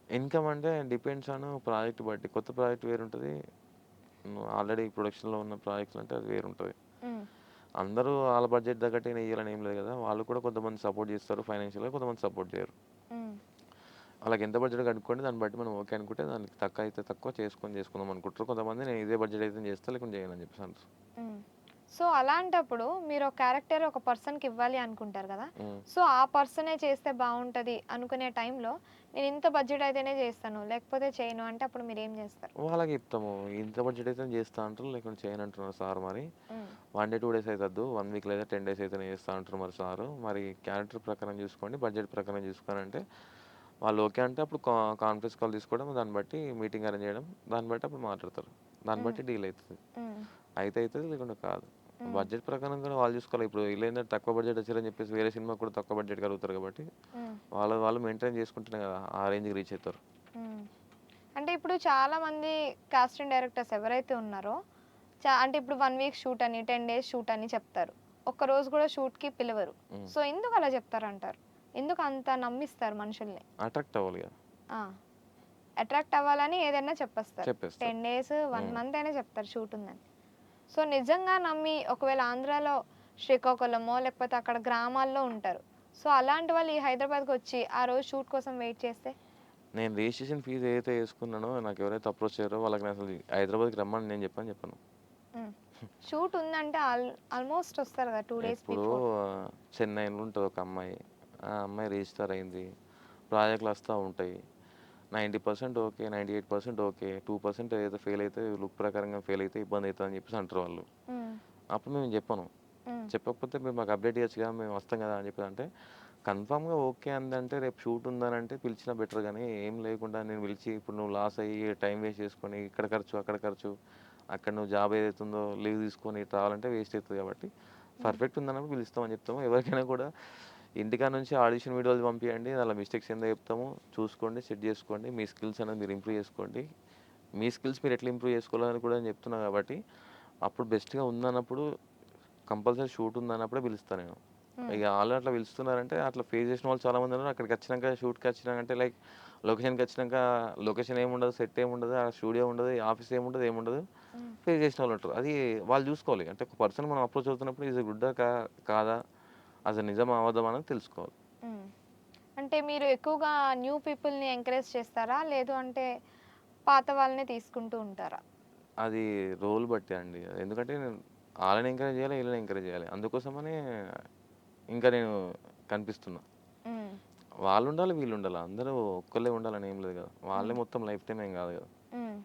ఇన్‌కమ్ అంటే డిపెండ్స్ ఆన్ ప్రాజెక్ట్ బట్టి. కొత్త ప్రాజెక్ట్ వేరుంటది. ఆల్రెడీ ప్రొడక్షన్‌లో ఉన్న ప్రాజెక్ట్స్ అంటే అది వేరుంటది. హ్మ్. అందరూ ఆళ్ళ బడ్జెట్ తగ్గట్టే ఎయ్యాలని ఏం లేదు కదా! వాళ్ళు కూడా కొంతమంది సపోర్ట్ చేస్తారు ఫైనాన్షియల్‌గా. కొంతమంది సపోర్ట్ చేయరు. హ్మ్. వాళ్ళకి ఎంత బడ్జెట్ కనుక్కోండి. దాన్ని బట్టి మనం ఓకే అనుకుంటే దానికి తక్కువ అయితే తక్కువ చేసుకుందాం అనుకుంటారు. కొంతమంది నేను ఇదే బడ్జెట్ అయితే చేస్తా లేకుంటే చేయను అని చెప్పేసి అంటారు. హ్మ్. సో, అలాంటప్పుడు మీరు ఒక క్యారెక్టర్ ఒక పర్సన్‌కి ఇవ్వాలి అనుకుంటారు గదా! హ్మ్. సో, ఆ పర్సనే చేస్తే బావుంటది అనుకునే టైంలో నేను ఇంత బడ్జెట్ అయితేనే చేస్తాను. లేకపోతే చేయను అంటే అప్పుడు మీరేం జేస్తారు? వాళ్ళకి చెప్తాము. ఇంత బడ్జెట్ అయితే చేస్తా అంటారు. లేకుంటే చేయనంటున్నారు సార్ మరి. హ్మ్. 1 డే, 2 డేస్ అయితొద్దు. 1 వీక్ లేదా 10 డేస్ అయితేనే చేస్తా అంటారు మరి సారు. మరి క్యారెక్టర్ ప్రకారం చూసుకోండి. బడ్జెట్ ప్రకారం చూసుకోండి అంటే వాళ్ళు ఓకే అంటే అప్పుడు కాన్ఫరెన్స్ కాల్ తీసుకోవడం. దాన్ని బట్టి మీటింగ్ అరేంజ్ చేయడం. దాన్ని బట్టి అప్పుడు మాట్లాడతారు. దాన్ని హ్మ్. బట్టి డీల్ అయితది. హ్మ్. అయితే అయితది లేకుంటే కాదు. హ్మ్. బడ్జెట్ ప్రకారం కూడా వాళ్ళు చూసుకోవాలి. ఇప్పుడు వీళ్ళేందంటే తక్కువ బడ్జెట్ వచ్చారని చెప్పేసి వేరే సినిమాకి కూడా తక్కువ బడ్జెట్‌కి అడుగుతారు కాబట్టి హ్మ్. వాళ్ళది వాళ్ళు మెయింటైన్ చేసుకుంటేనే కదా ఆ రేంజ్‌కి రీచ్ అయితారు. హ్మ్. అంటే ఇప్పుడు చాలామంది కాస్టింగ్ డైరెక్టర్స్ ఎవరైతే ఉన్నారో, అంటే ఇప్పుడు 1 వీక్ షూట్ అని, 10 డేస్ షూట్ అని చెప్తారు. ఒక్కరోజు కూడా షూట్‌కి పిలవరు. హ్మ్. సో, ఎందుకు అలా చెప్తారంటారు? ఎందుకు అంత నమ్మిస్తారు మనుషుల్ని? అట్రాక్ట్ అవ్వాలి కదా! ఆ! అట్రాక్ట్ అవ్వాలని ఏదైనా చెప్పేస్తారు. చెప్పేస్తారు. 10 డేస్, 1 హ్మ్. మంత్ అయినా చెప్తారు షూట్ ఉందని. సో, నిజంగా నమ్మి ఒకవేళ ఆంధ్రాలో శ్రీకాకుళమో, లేకపోతే అక్కడ గ్రామాల్లో ఉంటారు. సో, అలాంటి వాళ్ళు ఈ హైదరాబాద్‌కొచ్చి ఆ రోజు షూట్ కోసం వెయిట్ చేస్తే? నేను రిజిస్ట్రేషన్ ఫీజ్ ఏదైతే యేసుకున్నానో నాకు ఎవరైతే అప్రోచ్ అయ్యారో వాళ్ళకి నేను అసలు హైదరాబాద్‌కి రమ్మని నేను చెప్పను. హ్మ్. షూట్ ఉందంటే ఆల్మోస్ట్ వస్తారు కదా! 2 డేస్ ఎప్పుడో బిఫోర్. చెన్నైలో ఉంటది ఒక అమ్మాయి. ఆ అమ్మాయి రిజిస్టర్ అయింది. ప్రాజెక్ట్‌లు వస్తా ఉంటాయి. 90% ఓకే. 98% ఓకే. 2% ఏదైతే ఫెయిల్ అయితే లుక్ ప్రకారంగా ఫెయిల్ అయితే ఇబ్బంది అయితదని చెప్పేసి అంటారు వాళ్ళు. హ్మ్. అప్పుడు మేము చెప్పను. హ్మ్. చెప్పకపోతే మీరు మాకు అప్డేట్ ఇయొచ్చు కదా! మేము వస్తాం కదా! అని చెప్పేసి అంటే కన్ఫర్మ్‌గా ఓకే అందంటే రేపు షూట్ ఉందనంటే పిలిచినా బెటర్ గానీ ఏం లేకుండా నేను పిలిచి ఇప్పుడు నువ్వు లాస్ అయ్యి టైం వేస్ట్ చేసుకొని ఇక్కడ ఖర్చు, అక్కడ ఖర్చు, అక్కడ నువ్వు జాబ్ ఏదైతే ఉందో లీవ్ తీసుకొని ఇటు రావాలంటే వేస్ట్ అయితది కాబట్టి హ్మ్. పర్ఫెక్ట్ ఉందన్నప్పుడు పిలుస్తామని చెప్తాము. ఎవరికైనా కూడా ఇంటికాడ నుంచి ఆడిషన్ వీడియోలు పంపియండి. దాంట్లో మిస్టేక్స్ ఏందో చెప్తాము. చూసుకోండి, సెట్ చేసుకోండి. మీ స్కిల్స్ అనేది మీరు ఇంప్రూవ్ చేసుకోండి. మీ స్కిల్స్ మీరు ఎట్లా ఇంప్రూవ్ చేసుకోవాలని కూడా నేను చెప్తున్నా కాబట్టి అప్పుడు బెస్ట్‌గా ఉందన్నప్పుడు కంపల్సరీ షూట్ ఉందన్నప్పుడే పిలుస్తా నేను. హ్మ్. ఇగ ఆళ్ళు అట్లా పిలుస్తున్నారంటే అట్లా ఫేస్ చేసిన వాళ్ళు చాలామంది ఉన్నారు. అక్కడికొచ్చినంక షూట్‌కొచ్చినాకంటే లైక్ లొకేషన్‌కొచ్చినంక లొకేషన్ ఏముండదు, సెట్ ఏముండదు, ఆ స్టూడియో ఉండదు, ఆఫీస్ ఏముండదు, ఏముండదు. హ్మ్. ఫేస్ చేసిన వాళ్ళుంటారు. అది వాళ్ళు చూసుకోవాలి. అంటే ఒక పర్సన్ మనం అప్రోచ్ అవుతున్నప్పుడు ఈజ్ ఎ గుడ్డా కాదా? అసలు నిజమా? అబద్ధమా? అనేది తెలుసుకోవాలి. హ్మ్. అంటే మీరు ఎక్కువగా న్యూ పీపుల్‌ని ఎంకరేజ్ చేస్తారా? లేదు అంటే పాత వాళ్ళనే తీసుకుంటూ ఉంటారా? అది రోల్ బట్టి అండి. ఎందుకంటే నేను ఆళ్ళని ఎంకరేజ్ చేయాలి, ఈళ్ళని ఎంకరేజ్ చేయాలి. అందుకోసమనే ఇంకా నేను కనిపిస్తున్నా. హ్మ్. వాళ్ళుండాలి, వీళ్ళుండాలి. అందరూ ఒక్కళ్ళే ఉండాలని ఏం లేదు గదా! వాళ్ళే హ్మ్. మొత్తం లైఫ్ టైమ్ ఏం గాదు గదా! హ్మ్.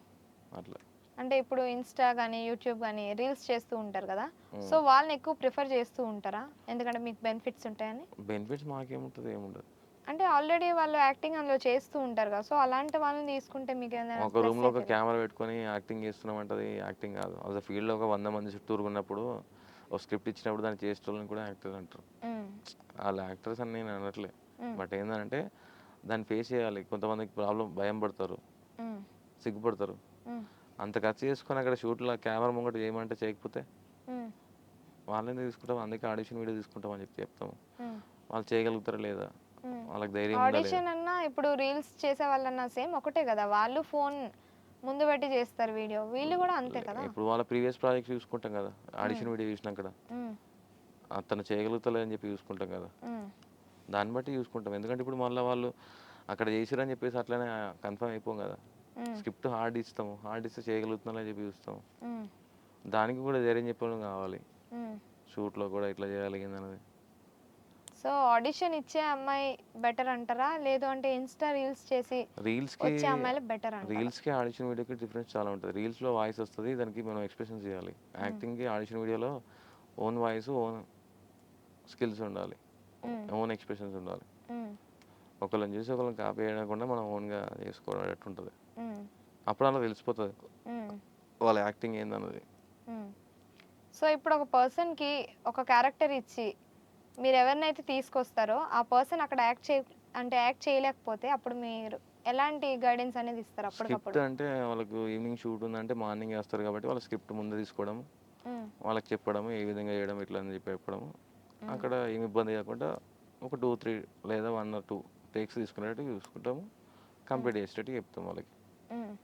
అట్లా. అంటే ఇప్పుడు ఇన్‌స్టా గాని, యూట్యూబ్ గాని రీల్స్ చేస్తూ ఉంటారు కదా! సో, హ్మ్. వాళ్ళని ఎక్కువ ప్రిఫర్ చేస్తూ ఉంటారా? ఎందుకంటే మీకు బెనిఫిట్స్ ఉంటాయని? బెనిఫిట్స్ మాకేముంటది? ఏముండదు. అంటే ఆల్రెడీ వాళ్ళు యాక్టింగ్ అందులో చేస్తూ ఉంటారు కదా! సో, అలాంటి వాళ్ళని తీసుకుంటే మీకేమైనా ఒక ప్లస్ రూమ్‌లో ఒక అయితదా? కెమెరా పెట్టుకొని యాక్టింగ్ చేస్తున్నామంటే అది యాక్టింగ్ గాదు. అసలు ఫీల్డ్‌లో ఒక 100 మంది చుట్టూరుగున్నప్పుడు ఒక స్క్రిప్ట్ ఇచ్చినప్పుడు దాన్ని చేసేటోళ్ళని కూడా యాక్టర్ అంటారు. హ్మ్. ఆళ్ళు యాక్టర్స్ అని నేను అనట్లే. హ్మ్. బట్ ఏందంటే దాన్ని ఫేస్ చేయాలి. కొంతమందికి భయం పడతారు. హ్మ్. సిగ్గుపడతారు. హ్మ్. అంత ఖర్చు చేసుకొని అక్కడ షూట్‌లో కెమెరా ముంగట చేయమంటే చేయకపోతే హ్మ్. వాళ్ళెందుకు తీసుకుంటాం? అందుకే ఆడిషన్ వీడియో తీసుకుంటాం అని చెప్తాము. హ్మ్. వాళ్ళు చేయగలుగుతారా లేదా? హ్మ్. వాళ్ళకి ధైర్యం ఉండాలి. ఆడిషన్ అన్నా ఇప్పుడు రీల్స్ చేసే వాళ్ళన్నా సేమ్ ఒకటే కదా, వాళ్ళు ఫోన్ ముందు పెట్టి చేస్తారు వీడియో, వీళ్ళు కూడా అంతే కదా. ఇప్పుడు వాళ్ళ ప్రీవియస్ ప్రాజెక్ట్ చూసుకుంటాం కదా, ఉమ్, ఆడిషన్ వీడియో చూసినాక ఉమ్, అతను చేయగలుగుతలేదని చెప్పి చూసుకుంటాం కదా, ఉమ్, దాన్ని బట్టి చూసుకుంటాం. ఎందుకంటే ఇప్పుడు మళ్ళీ వాళ్ళు అక్కడ చేసిరని చెప్పేసి అట్లనే కన్ఫర్మ్ అయిపోం కదా. ఉమ్, స్క్రిప్ట్ హార్డ్ ఇస్తాము, హార్డ్ ఇస్తే చేయగలుగుతున్నారని చెప్పి చూస్తాము. ఉమ్, దానికి కూడా ధైర్యం చెప్పడం కావాలి. ఉమ్. షూట్లో కూడా ఇట్లా చేయగలిగింది అనేది. సో ఆడిషన్ ఇచ్చే అమ్మాయి బెటర్ అంటారా, లేదు అంటే ఇన్స్టా రీల్స్ చేసి రీల్స్కి వచ్చే అమ్మాయిలు బెటర్ అంటారా? రీల్స్కి ఆడిషన్ వీడియోకి డిఫరెన్స్ చాలా ఉంటుంది. రీల్స్లో వాయిస్ వస్తుంది, దానికి మనం ఎక్స్ప్రెషన్స్ చేయాలి. యాక్టింగ్కి ఆడిషన్ వీడియోలో ఓన్ వాయిస్, ఓన్ స్కిల్స్ ఉండాలి, ఉమ్, ఓన్ ఎక్స్ప్రెషన్స్ ఉండాలి. ఉమ్, ఒకళ్ళని చూసి ఒకళ్ళని కాపీ చేయకుండా మనం ఓన్గా చేసుకోవడం ఉంటుంది. ఉమ్, అప్పుడు అలా తెలిసిపోతుంది ఉమ్, వాళ్ళ యాక్టింగ్ ఏందన్నది. ఉమ్. సో ఇప్పుడు ఒక పర్సన్కి ఒక క్యారెక్టర్ ఇచ్చి మీరు ఎవరినైతే తీసుకొస్తారో ఆ పర్సన్ అక్కడ యాక్ట్ చేయలేకపోతే అప్పుడు మీరు ఎలాంటి గైడెన్స్ అనేది ఇస్తారు స్క్రిప్ట్ అప్పటికప్పుడు? అంటే వాళ్ళకు ఈవినింగ్ షూట్ ఉందంటే మార్నింగ్ వేస్తారు కాబట్టి వాళ్ళ స్క్రిప్ట్ ముందే తీసుకోవడం, ఉమ్, వాళ్ళకి చెప్పడం ఏ విధంగా చేయడం ఇట్లా అని చెప్పి చెప్పడం. ఉమ్, అక్కడ ఏమి ఇబ్బంది కాకుండా ఒక 2-3 లేదా 1 or 2 టేక్స్ తీసుకునేటట్టు చూసుకుంటాము, కంప్లీట్ చేసేటట్టు చెప్తాం వాళ్ళకి. ఉమ్.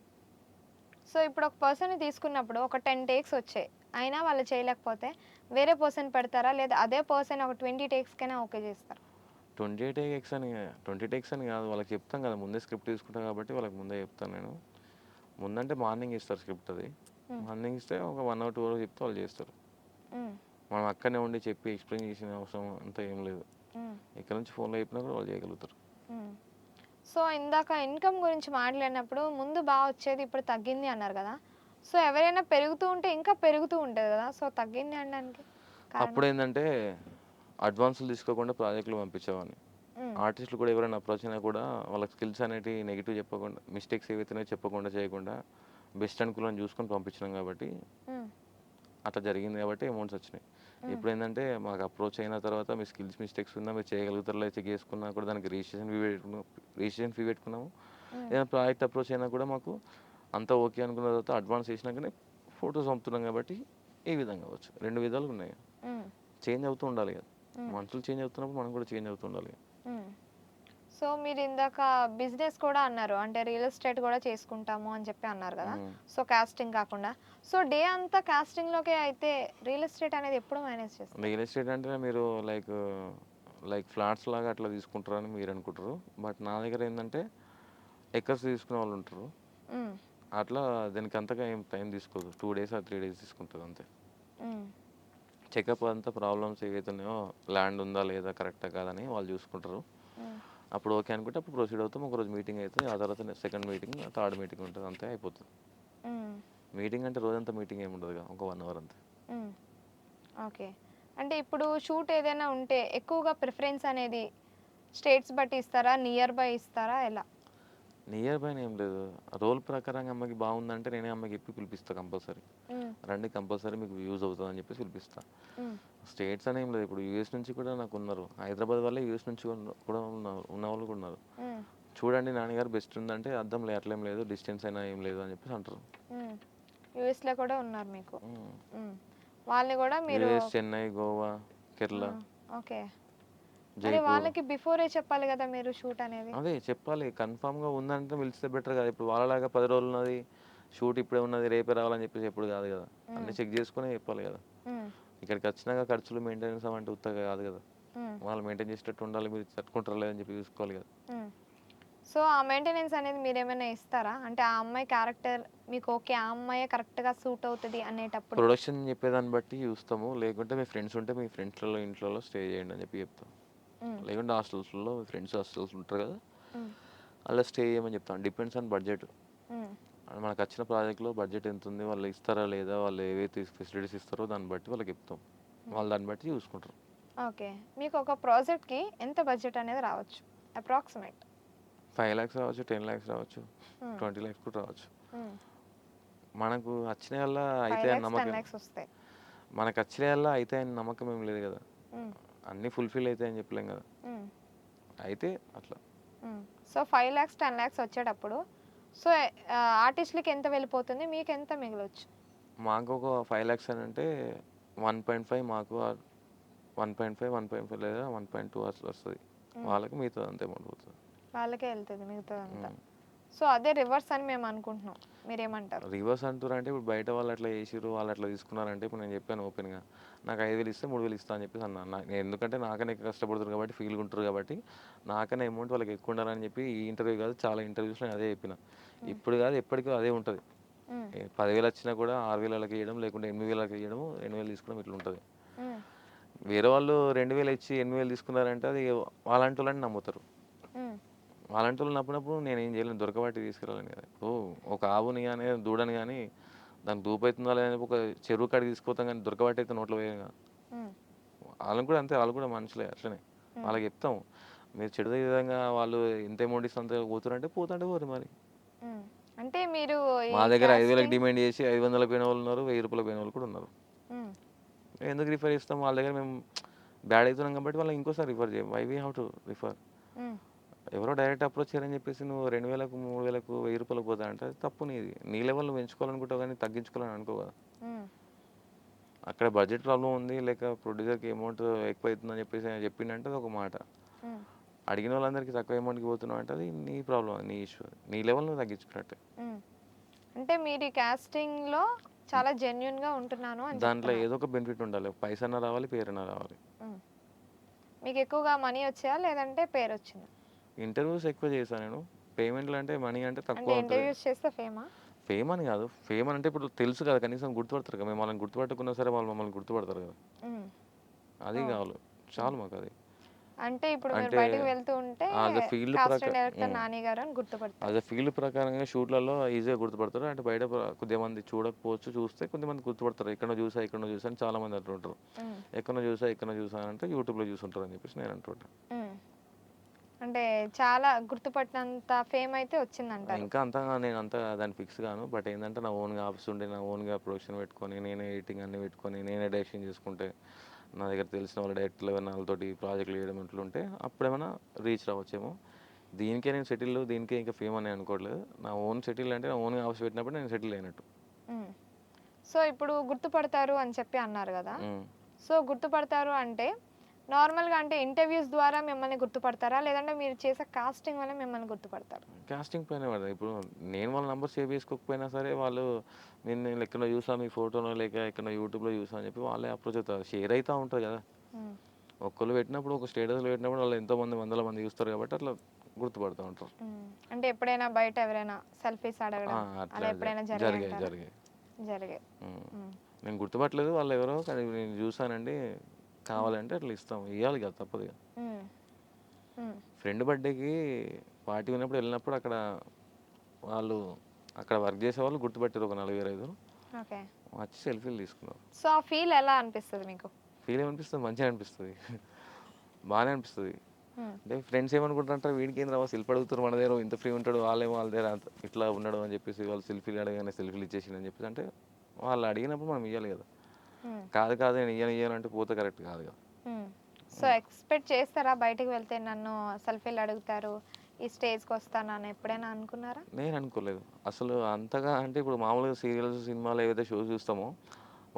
సో ఇప్పుడు ఒక పర్సన్ తీసుకున్నప్పుడు ఒక 10 టేక్స్ వచ్చాయి, అయినా వాళ్ళు చేయలేకపోతే వేరే పర్సన్ పెడతారా, లేదా అదే పర్సన్ ఒక 20 టేక్స్కైనా ఓకే చేస్తారు? 20 టేక్స్ అని కాదు, వాళ్ళకి చెప్తాం కదా, ముందే స్క్రిప్ట్ తీసుకుంటాం కాబట్టి వాళ్ళకి ముందే చెప్తాను నేను. ముందంటే మార్నింగ్ ఇస్తారు స్క్రిప్ట్, అది మార్నింగ్ ఇస్తే ఒక 1 or 2 hours చెప్తే వాళ్ళు చేస్తారు. ఉమ్, మనం అక్కడనే ఉండి చెప్పి ఎక్స్ప్లెయిన్ చేసిన అవసరం అంతా ఏం లేదు. ఉమ్, ఇక్కడ నుంచి ఫోన్లో చెప్పినా కూడా వాళ్ళు చేయగలుగుతారు. ఉమ్. సో ఇందాక ఇన్కమ్ గురించి మాట్లాడినప్పుడు ముందు బాగా వచ్చేది ఇప్పుడు తగ్గింది అన్నారు కదా. సో ఎవరైనా పెరుగుతూ ఉంటే ఇంకా పెరుగుతూ ఉంటుంది కదా, సో తగ్గింది అనడానికి కారణం? అప్పుడు ఏంటంటే అడ్వాన్సులు తీసుకోకుండా ప్రాజెక్టులు పంపించేవాడిని. ఉమ్, ఆర్టిస్టులు కూడా ఎవరైనా అప్రోచ్ అయినా కూడా వాళ్ళ స్కిల్స్ అనేవి నెగిటివ్ చెప్పకుండా, మిస్టేక్స్ ఏవైతే చెప్పకుండా చేయకుండా బెస్ట్ అనుకూలని చూసుకొని పంపించినాం కాబట్టి ఉమ్, అట్లా జరిగింది కాబట్టి అమౌంట్స్ వచ్చినాయి. ఉమ్, ఇప్పుడు ఏంటంటే మాకు అప్రోచ్ అయిన తర్వాత మీ స్కిల్స్ మిస్టేక్స్ ఉందా, మీరు చేయగలుగుతారో లేదో చెక్ చేసుకున్నా కూడా దానికి రిజిస్ట్రేషన్ ఫీ పెట్టుకున్నాము. ఉమ్, ఏదైనా ప్రాజెక్ట్ అప్రోచ్ అయినా కూడా మాకు అంతా ఓకే అనుకున్న తర్వాత అడ్వాన్స్ చేసినాకనే ఫొటోస్ పంపుతున్నాం కాబట్టి ఈ విధంగా అవ్వచ్చు. 2 విధాలుగా ఉన్నాయి. ఉమ్, చేంజ్ అవుతూ ఉండాలి కదా, ఉమ్, మనుషులు చేంజ్ అవుతున్నప్పుడు మనం కూడా చేంజ్ అవుతూ ఉండాలి. ఉమ్. సో మీరు ఇందాక బిజినెస్ కూడా అన్నారు, అంటే రియల్ ఎస్టేట్ కూడా చేసుకుంటాము అని చెప్పి అన్నారు కదా. సో కాస్టింగ్ కాకుండా, సో డే అంతా కాస్టింగ్లోకే అయితే రియల్ ఎస్టేట్ అనేది ఎప్పుడు మేనేజ్ చేస్తారు? రియల్ ఎస్టేట్ అంటే మీరు లైక్ ఫ్లాట్స్ లాగా అట్లా తీసుకుంటారని మీరు అనుకుంటారు. బట్ నా దగ్గర ఏంటంటే ఎకర్స్ తీసుకునే వాళ్ళు ఉంటారు. ఉమ్, అట్లా దానికి అంతగా ఏం టైం తీసుకోదు, 2 days or 3 days తీసుకుంటుంది అంతే. ఉమ్, చెకప్ అంతా ప్రాబ్లమ్స్ ఏవైతే ఉన్నాయో, ల్యాండ్ ఉందా లేదా కరెక్టా కాదని వాళ్ళు చూసుకుంటారు. ఉమ్, అప్పుడు ఓకే అనుకుంటే అప్పుడు ప్రొసీడ్ అవుతాం. ఒకరోజు మీటింగ్ అవుతుంది, ఆ తర్వాత సెకండ్ మీటింగ్, థర్డ్ మీటింగ్ ఉంటుంది, అంతే అయిపోతుంది. ఉమ్, మీటింగ్ అంటే రోజంతా మీటింగ్ ఏమి ఉండదు, ఒక 1 hour అంతే. ఉమ్. ఓకే. అంటే ఇప్పుడు షూట్ ఏదైనా ఉంటే ఎక్కువగా ప్రిఫరెన్స్ అనేది స్టేట్స్ బట్టి ఇస్తారా, నియర్ బై ఇస్తారా, ఎలా? నియర్ బైన ఏం లేదు, రోల్ ప్రకారంగా అమ్మకి బాగుందంటే నేనే అమ్మకి చెప్పి పిలిపిస్తాను కంపల్సరీ. ఉమ్, రండి కంపల్సరీ మీకు యూజ్ అవుతుంది అని చెప్పేసి పిలిపిస్తాను. ఉమ్, స్టేట్స్ అని ఏం లేదు, ఇప్పుడు యూఎస్ నుంచి కూడా నాకు ఉన్నారు, హైదరాబాద్ వల్లే యూఎస్ నుంచి కూడా ఉన్న వాళ్ళు కూడా ఉన్నారు. ఉమ్, చూడండి నాన్నగారు బెస్ట్ ఉందంటే అర్థం లేదు, అట్లేం లేదు, డిస్టెన్స్ అయినా ఏం లేదు అని చెప్పేసి అంటారు. ఉమ్. యూఎస్లో కూడా ఉన్నారు మీకు. ఉమ్. వాళ్ళని కూడా మీరు యూఎస్, చెన్నై, గోవా, కేరళ, ఓకే. మరి జైపూర్. వాళ్ళకి బిఫోరే చెప్పాలి కదా మీరు షూట్ అనేది? అదే చెప్పాలి, కన్ఫామ్గా ఉందంటే పిలిస్తే బెటర్ కదా. ఇప్పుడు వాళ్ళలాగా 10 రోజులు ఉన్నది షూట్, ఇప్పుడే ఉన్నది రేపే రావాలని చెప్పేసి ఎప్పుడు కాదు కదా, అన్నీ చెక్ చేసుకునే చెప్పాలి కదా. ఉమ్, ఇక్కడికి వచ్చినాక ఖర్చులు మెయింటెనెన్స్ అవంటే ఉత్తగా కాదు కదా, ఉమ్, వాళ్ళు మెయింటైన్ చేసేటట్టు ఉండాలి, మీరు తట్టుకుంటారు లేదని చెప్పి చూసుకోవాలి కదా. ఉమ్. సో ఆ మెయింటెనెన్స్ అనేది మీరు ఏమైనా ఇస్తారా, అంటే ఆ అమ్మాయి క్యారెక్టర్ మీకు ఓకే, ఆ అమ్మాయే కరెక్ట్గా సూట్ అవుతుంది అనేటప్పుడు? ప్రొడక్షన్ చెప్పేదాన్ని బట్టి చూస్తాము, లేకుంటే మీ ఫ్రెండ్స్ ఉంటే మీ ఫ్రెండ్స్లలో ఇంట్లో స్టే చేయండి అని చెప్పి చెప్తాం. ఉమ్, లేకుంటే హాస్టల్స్లో మీ ఫ్రెండ్స్ హాస్టల్స్ ఉంటారు కదా, ఉమ్, అలా స్టే చేయమని చెప్తాం. Depends on budget. ఉమ్, మనకు వచ్చిన ప్రాజెక్ట్లో బడ్జెట్ ఎంత ఉంది, వాళ్ళు ఇస్తారా లేదా, వాళ్ళు ఏవైతే ఫెసిలిటీస్ ఇస్తారో దాన్ని బట్టి వాళ్ళకి చెప్తాం, వాళ్ళు దాన్ని బట్టి చూసుకుంటారు. ఓకే. మీకు ఒక ప్రాజెక్ట్కి ఎంత బడ్జెట్ అనేది రావచ్చు అప్రాక్సిమేట్? 5 lakhs రావచ్చు, 10 lakhs రావచ్చు, 20 lakhs కూడా రావచ్చు. మనకు వచ్చిన వల్ల 5 అయితే అని lakhs 10 నమ్మకం, lakhs వస్తాయి. మనకు వచ్చిన వల్ల అయితే అని నమ్మకం ఏం లేదు కదా, ఉమ్, అన్నీ ఫుల్ఫిల్ అయితే అని చెప్పలేం కదా, ఉమ్, అయితే అట్లా. ఉమ్. సో 5 lakhs 10 lakhs వచ్చేటప్పుడు సో ఆర్టిస్ట్లకి ఎంత వెళ్ళిపోతుంది, మీకు ఎంత మిగలొచ్చు? మాకు ఒక 5 lakhs అని అంటే 1.5 మాకు, 1.5 లేదా 1.2 వస్తుంది. వాళ్ళకి మిగతా అంతే పడిపోతుంది. వాళ్ళకే వెళ్తుంది మిగతాదంతా. సో అదే రివర్స్ అని మేము అనుకుంటున్నాం, మీరేమంటారు? రివర్స్ అంటారంటే ఇప్పుడు బయట వాళ్ళు అట్లా చేసిర్రు, వాళ్ళు అట్లా తీసుకున్నారంటే ఇప్పుడు నేను చెప్పాను ఓపెన్గా, నాకు 5,000 ఇస్తే 3,000 ఇస్తా అని చెప్పేసి అన్నా. నేను ఎందుకంటే నాకనే ఎక్కువ కష్టపడుతారు కాబట్టి, ఫీల్గా ఉంటారు కాబట్టి నాకనే అమౌంట్ వాళ్ళకి ఎక్కువ ఉండాలని చెప్పి ఈ ఇంటర్వ్యూ కాదు చాలా ఇంటర్వ్యూస్లో నేను అదే చెప్పిన. ఇప్పుడు కాదు ఎప్పటికీ అదే ఉంటుంది. 10,000 వచ్చినా కూడా 6,000 ఇవ్వడం, లేకుంటే 8,000 ఇవ్వడం, 8,000 తీసుకోవడం ఇట్లా ఉంటుంది. వేరే వాళ్ళు 2,000 ఇచ్చి 8,000 తీసుకున్నారంటే అది వాళ్ళంటి వాళ్ళని నమ్ముతారు. వాళ్ళంటి వాళ్ళు నమ్మినప్పుడు నేను ఏం చేయలేను, దొరకబట్టి తీసుకురాలేను కదా. ఇప్పుడు ఒక ఆవుని కానీ దూడని కానీ దానికి దూపైతుందా లేదని ఒక చెరువు కాడికి తీసుకుపోతాం, కానీ దొరకబట్టి అయితే నోట్లో వేయం కదా. వాళ్ళని కూడా అంతే, వాళ్ళు కూడా మనుషులే అట్లనే. వాళ్ళకి చెప్తాం, మీరు చెడు విధంగా వాళ్ళు ఎంత అమౌంట్ ఇస్తే అంత పోతారంటే పోతుంటే పోరు మరి. అంటే మీరు మా దగ్గర 5,000 డిమాండ్ చేసి 500 పోయిన వాళ్ళు ఉన్నారు, 1,000 రూపాయలు పోయిన వాళ్ళు కూడా ఉన్నారు. ఎందుకు రిఫర్ చేస్తాం, వాళ్ళ దగ్గర మేము బ్యాడ్ అవుతున్నాం కాబట్టి వాళ్ళకి ఇంకోసారి రిఫర్ చేయం. Why we have to refer. ఎవరో డైరెక్ట్ అప్రోచ్ చేయాలని చెప్పేసి నువ్వు 2,000కు 3,000కు 1,000 రూపాయలకు పోతా అంటే అది తప్పు నీది. నీ లెవెల్ నువ్వు పెంచుకోవాలనుకుంటావు కానీ తగ్గించుకోవాలని అనుకో కదా. అక్కడ బడ్జెట్ ప్రాబ్లం ఉంది, లేక ప్రొడ్యూసర్కి అమౌంట్ ఎక్కువ అవుతుందని చెప్పేసి చెప్పిండంటే అది ఒక మాట. అడిగిన వాళ్ళందరికీ తక్కువ అమౌంట్కి పోతున్నావు అంటే అది నీ ప్రాబ్లం, నీ ఇష్యూ. నీ లెవెల్ నువ్వు తగ్గించుకున్నట్టే. అంటే మీరు ఈ కాస్టింగ్లో చాలా జెన్యున్గా ఉంటున్నాను అని దాంట్లో ఏదో ఒక బెనిఫిట్ ఉండాలి, పైసన్నా రావాలి, పేరన్నా రావాలి. మీకు ఎక్కువగా మనీ వచ్చాయా లేదంటే పేరు వచ్చిందా? ఇంటర్వ్యూస్ ఎక్కువ చేశాను నేను. పేమెంట్లు అంటే మనీ అంటే తక్కువ అంటే ఉంటుంది. ఇంటర్వ్యూస్ చేస్తే ఫేమా? ఫేమ్ అని కాదు, ఫేమ్ అని అంటే ఇప్పుడు తెలుసు కదా, కనీసం గుర్తుపడతారు కదా. మేము వాళ్ళని గుర్తుపట్టుకున్నా సరే వాళ్ళు మమ్మల్ని గుర్తుపడతారు కదా. అది కావాలి, చాలు మాకు అది. అంటే ఇప్పుడు మీరు అంటే బయటకు వెళ్తూ ఉంటే as a field casting director Nani garu అని గుర్తుపడతారు. యాజ్ అ ఫీల్డ్ ప్రకారంగా షూట్లలో ఈజీగా గుర్తుపడతారు. అంటే బయట కొద్దిగా మంది చూడకపోవచ్చు, చూస్తే కొంతమంది గుర్తుపడతారు. ఎక్కడో చూసా అని చాలా మంది అంటుంటారు. ఎక్కడో చూసా అంటే యూట్యూబ్లో చూసుంటారు అని చెప్పేసి నేను అంటుంటాను. అంటే చాలా గుర్తుపట్టినంత ఫేమ్ అయితే వచ్చిందంటారు. ఇంకా అంతగా నేను అంతా దాన్ని ఫిక్స్ గాను. బట్ ఏంటంటే నా ఓన్గా ఆఫీస్ ఉండి, నా ఓన్గా ప్రొడక్షన్ పెట్టుకొని, నేనే ఎడిటింగ్ అన్ని పెట్టుకొని, నేనే డైరెక్షన్ చేసుకుంటే, నా దగ్గర తెలిసిన వాళ్ళు డైరెక్టర్లు ఏమైనా వాళ్ళతోటి ప్రాజెక్టులు చేయడం ఇట్లుంటే అప్పుడేమైనా రీచ్ రావచ్చేమో. దీనికే నేను సెటిల్, దీనికే ఇంకా ఫేమ్ అని అనుకోవట్లేదు. నా ఓన్ సెటిల్ అంటే నా ఓన్గా ఆఫీస్ పెట్టినప్పుడు నేను సెటిల్ అయినట్టు. సో ఇప్పుడు గుర్తుపడతారు అని చెప్పి అన్నారు కదా. సో గుర్తుపడతారు అంటే నార్మల్గా అంటే ఇంటర్వ్యూస్ ద్వారా మిమ్మల్ని గుర్తుపడతారా లేదంటే మీరు చేసే కాస్టింగ్ వల్ల మిమ్మల్ని గుర్తుపడతారు? కాస్టింగ్ పైన పడదు. ఇప్పుడు నేను వాళ్ళ నెంబర్ సేవ్ చేసుకోకపోయినా సరే వాళ్ళు నేను ఎక్కడో చూసాను మీ ఫోటోనో, లేక ఎక్కడో యూట్యూబ్లో చూసాను అని చెప్పి వాళ్ళే అప్రోచ్ అవుతారు. షేర్ అవుతూ ఉంటుంది కదా. ఒక్కళ్ళు పెట్టినప్పుడు, ఒక స్టేటస్లో పెట్టినప్పుడు వాళ్ళు ఎంతోమంది వందల మంది చూస్తారు కాబట్టి అట్లా గుర్తుపడుతూ ఉంటారు. అంటే ఎప్పుడైనా బయట ఎవరైనా సెల్ఫీస్ అడగడం అలా ఎప్పుడైనా జరిగాయి? నేను గుర్తుపట్టలేదు వాళ్ళు ఎవరో, కానీ నేను చూసానండి, కావాలంటే అట్లా ఇస్తాం, ఇవ్వాలి కదా, తప్పదు కదా. ఫ్రెండ్ బర్త్డేకి పార్టీ ఉన్నప్పుడు వెళ్ళినప్పుడు అక్కడ వాళ్ళు అక్కడ వర్క్ చేసే వాళ్ళు గుర్తుపట్టారు, ఒక 4-5 వచ్చి సెల్ఫీలు తీసుకున్నారు. సో ఆ ఫీల్ ఎలా అనిపిస్తుంది మీకు? ఫీల్ ఏమనిపిస్తుంది, మంచిగా అనిపిస్తుంది, బాగానే అనిపిస్తుంది. అంటే ఫ్రెండ్స్ ఏమనుకుంటారంటే వీడికి ఏం రావా సెల్ఫీ అడుగుతారు మన దగ్గర, ఇంత ఫ్రీ ఉంటాడు, వాళ్ళేమో వాళ్ళ దగ్గర ఇట్లా ఉన్నాడు అని చెప్పేసి వాళ్ళు సెల్ఫీలు అడగానే సెల్ఫీలు ఇచ్చేసింది అని చెప్పేసి. అంటే వాళ్ళు అడిగినప్పుడు మనం ఇవ్వాలి కదా. కాదు నేను ఇయ్యను అంటే పోతే కరెక్ట్ కాదు కదా. సో ఎక్స్పెక్ట్ చేస్తారా బయటకు వెళ్తే నన్ను సెల్ఫీలు అడుగుతారు, ఈ స్టేజ్కి వస్తానని ఎప్పుడైనా అనుకున్నారా? నేను అనుకోలేదు అసలు అంతగా. అంటే ఇప్పుడు మామూలుగా సీరియల్స్, సినిమాలు ఏవైతే షోస్ చూస్తామో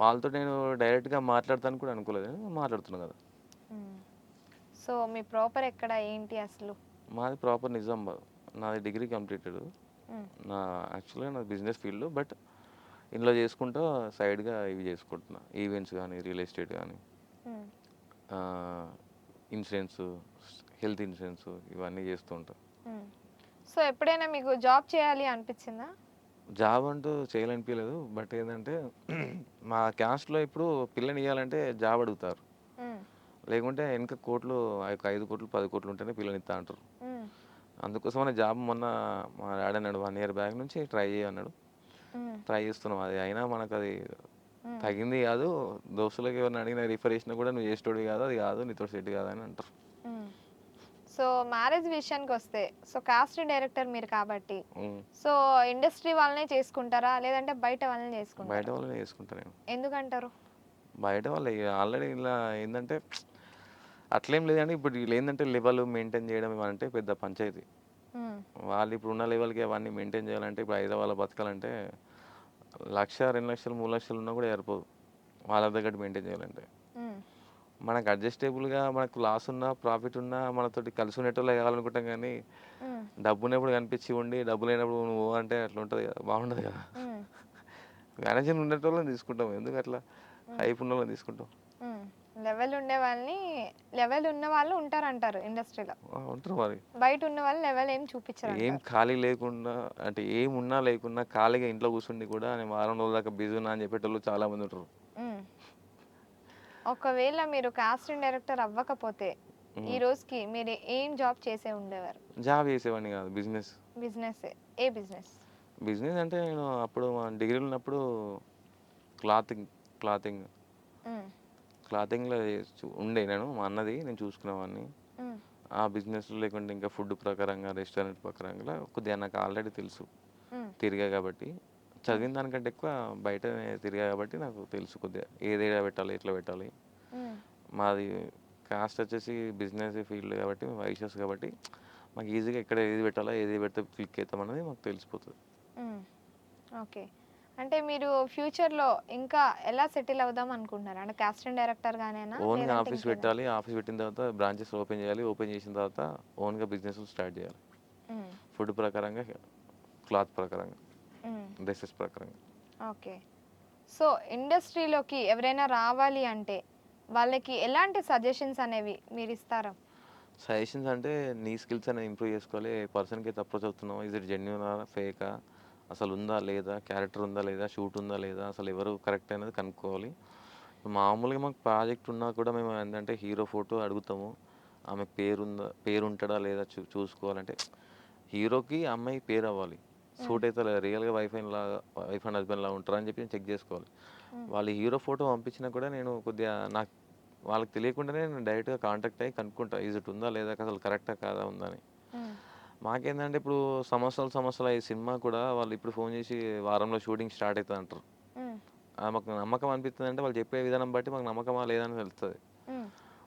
వాళ్ళతో నేను డైరెక్ట్గా మాట్లాడతాను కూడా అనుకోలేదు, మాట్లాడుతున్నాను కదా. సో మీ ప్రాపర్ ఎక్కడ ఏంటి అసలు? మాది ప్రాపర్ నిజామాబాద్. నాది డిగ్రీ కంప్లీటెడ్. యాక్చువల్గా నాది బిజినెస్ ఫీల్డ్, బట్ ఇందులో చేసుకుంటూ సైడ్గా ఇవి చేసుకుంటున్నా, ఈవెంట్స్ కానీ, రియల్ ఎస్టేట్ కానీ, ఇన్సూరెన్స్, హెల్త్ ఇన్సూరెన్స్, ఇవన్నీ చేస్తూ ఉంటా. సో ఎప్పుడైనా మీకు జాబ్ చేయాలి అనిపించిందా? జాబ్ అంటూ చేయాలనిపించలేదు. బట్ ఏంటంటే మా క్యాస్ట్లో ఇప్పుడు పిల్లని ఇవ్వాలంటే జాబ్ అడుగుతారు, లేకుంటే వెనక కోట్లు, 5 కోట్లు 10 కోట్లు ఉంటేనే పిల్లని ఇస్తా అంటారు. అందుకోసమనే జాబ్ మొన్న మా డాడీ అన్నాడు 1 ఇయర్ బ్యాక్ నుంచి ట్రై చేయన్నాడు. ట్రై చేస్తున్నాం. అది అయినా మనకు అది తగింది కాదు. దోస్తులకి ఎవరిని అడిగినా రిఫర్ చేసినా కూడా నువ్వు చేసేటోడివి కాదు, అది కాదు, నీతో సెట్ కాదు అని అంటారు. సో మ్యారేజ్ విషయానికి వస్తే, సో కాస్టింగ్ డైరెక్టర్ మీరు కాబట్టి, సో ఇండస్ట్రీ వాళ్ళనే చేసుకుంటారా లేదంటే బయట వాళ్ళని చేసుకుంటారా? బయట వాళ్ళని చేసుకుంటాను నేను. ఎందుకంటారు? బయట వాళ్ళు ఆల్రెడీ ఇలా ఏంటంటే అట్లేం లేదండి. ఇప్పుడు వీళ్ళు ఏంటంటే లెవెల్ మెయింటైన్ చేయడం అంటే పెద్ద పంచాయతీ. వాళ్ళు ఇప్పుడు ఉన్న లెవెల్కి అవన్నీ మెయింటైన్ చేయాలంటే, ఇప్పుడు హైదరాబాద్లో బతకాలంటే 1,00,000, 2 లక్షలు, 3 లక్షలు ఉన్నా కూడా సరిపోదు వాళ్ళ దగ్గర మెయింటైన్ చేయాలంటే. మనకు అడ్జస్టబుల్‌గా మనకు లాస్ ఉన్నా, ప్రాఫిట్ ఉన్నా మనతోటి కలిసి ఉండేటోళ్ళే కావాలనుకుంటాం గానీ, హ్మ్. డబ్బున్నప్పుడు కనిపించి ఉండి, డబ్బు లేనప్పుడు నువ్వు అంటే అట్లా ఉంటది కదా! బాగుండదు కదా! హ్మ్. మేనేజర్ ఉండేటోళ్ళని తీసుకుంటాం. ఎందుకు అట్లా హ్మ్. హైప్ ఉన్నోళ్ళని తీసుకుంటాం. హ్మ్. లెవెల్ ఉండే వాళ్ళని లెవెల్ ఉన్న వాళ్ళు ఉంటారంటారు ఇండస్ట్రీలో. ఉంటారు మరి. బయట ఉన్న వాళ్ళు లెవెల్ ఏం ఏం చూపించరంటారు. ఖాళీ లేకుండా అంటే ఏమున్నా లేకున్నా ఖాళీగా ఇంట్లో కూర్చుండి కూడా నేను వారం రోజుల దాకా బిజీ ఉన్నా అని చెప్పేటోళ్ళు చాలా మంది ఉంటారు. హ్మ్. ఒకవేళ మీరు కాస్టింగ్ డైరెక్టర్ అవ్వకపోతే, ఈ హ్మ్. రోజుకి మీరు ఏం జాబ్ చేసే ఉండేవారు? జాబ్ చేసేవాడిని కాదు. బిజినెస్. బిజినెస్సే. ఏ బిజినెస్? బిజినెస్ అంటే నేను అప్పుడు డిగ్రీలో ఉన్నప్పుడు క్లాతింగ్, క్లాతింగ్, హ్మ్. క్లాతింగ్‌లో ఉండే నేను. మా అన్నది నేను చూసుకునేవాడిని. హ్మ్. ఆ బిజినెస్‌లో లేకుంటే ఇంకా ఫుడ్ ప్రకారంగా, రెస్టారెంట్ ప్రకారంగా కొద్దిగా నాకు ఆల్రెడీ తెలుసు. హ్మ్. తిరిగా కాబట్టి. హ్మ్. చదివిన దానికంటే ఎక్కువ బయటనే తిరిగా కాబట్టి నాకు తెలుసు కొద్దిగా. ఏదేడ పెట్టాలి, ఎట్లా పెట్టాలి. హ్మ్. మాది కాస్ట్ వచ్చేసి బిజినెస్ ఫీల్డ్ కాబట్టి వైశ్యస్ కాబట్టి మాకు ఈజీగా ఎక్కడ ఏది పెట్టాలో, ఏది పెడితే క్లిక్ అవుతామనేది మాకు తెలిసిపోతది. హ్మ్. ఓకే. అంటే మీరు ఫ్యూచర్‌లో ఇంకా ఎలా సెటిల్ అవుదాం అనుకుంటున్నారు? అంటే కాస్టింగ్ డైరెక్టర్‌గానేనా? ఓన్‌గా లేదంటే ఆఫీస్ ఇంకేదైనా? పెట్టాలి. ఆఫీస్ పెట్టిన తర్వాత బ్రాంచెస్ ఓపెన్ చేయాలి. ఓపెన్ చేసిన తర్వాత ఓన్‌గా బిజినెస్‌లు స్టార్ట్ చేయాలి. హ్మ్. ఫుడ్ ప్రకారంగా, క్లాత్ ప్రకారంగా, హ్మ్. డ్రెసెస్ ప్రకారంగా. ఓకే. సో, ఇండస్ట్రీలోకి ఎవరైనా రావాలి అంటే, వాళ్ళకి ఎలాంటి సజెషన్స్ అనేవి మీరిస్తారా? సజెషన్స్ అంటే నీ స్కిల్స్ అనేవి ఇంప్రూవ్ చేసుకోవాలి. ఏ పర్సన్‌కైతే అప్రోచ్ అవుతున్నావో ఇది జెన్యూనా? ఫేకా? అసలు ఉందా? లేదా? క్యారెక్టర్ ఉందా? లేదా? షూట్ ఉందా? లేదా? అసలు ఎవరు కరెక్ట్ అనేది కనుక్కోవాలి. మామూలుగా మాకు ప్రాజెక్ట్ ఉన్నా కూడా మేము ఏందంటే హీరో ఫోటో అడుగుతాము. ఆమెకు పేరుందా? పేరుంటాడా? లేదా? చూసుకోవాలంటే హీరోకి అమ్మాయి పేరు అవ్వాలి. హ్మ్. సూట్ అయితే లేదా? రియల్‌గా వైఫ్ అండ్ హస్బెండ్ లాగా ఉంటారా అని చెప్పి చెక్ చేసుకోవాలి. హ్మ్. వాళ్ళు హీరో ఫోటో పంపించినా కూడా నేను కొద్దిగా నాకు వాళ్ళకి తెలియకుండానే నేను డైరెక్ట్‌గా కాంటాక్ట్ అయ్యి కనుక్కుంటా. ఈజ్ ఇట్ ఉందా? లేదా? అసలు కరెక్టా? కాదా? ఉందా? అని. హ్మ్. మాకేందంటే ఇప్పుడు సంవత్సరాలు ఈ సినిమా కూడా వాళ్ళు ఇప్పుడు ఫోన్ చేసి వారంలో షూటింగ్ స్టార్ట్ అయితదంటారు. హ్మ్. మాకు నమ్మకం అనిపిత్తదంటే వాళ్ళు చెప్పే విధానం బట్టి మాకు నమ్మకమా లేదా అని తెలుస్తది. హ్మ్.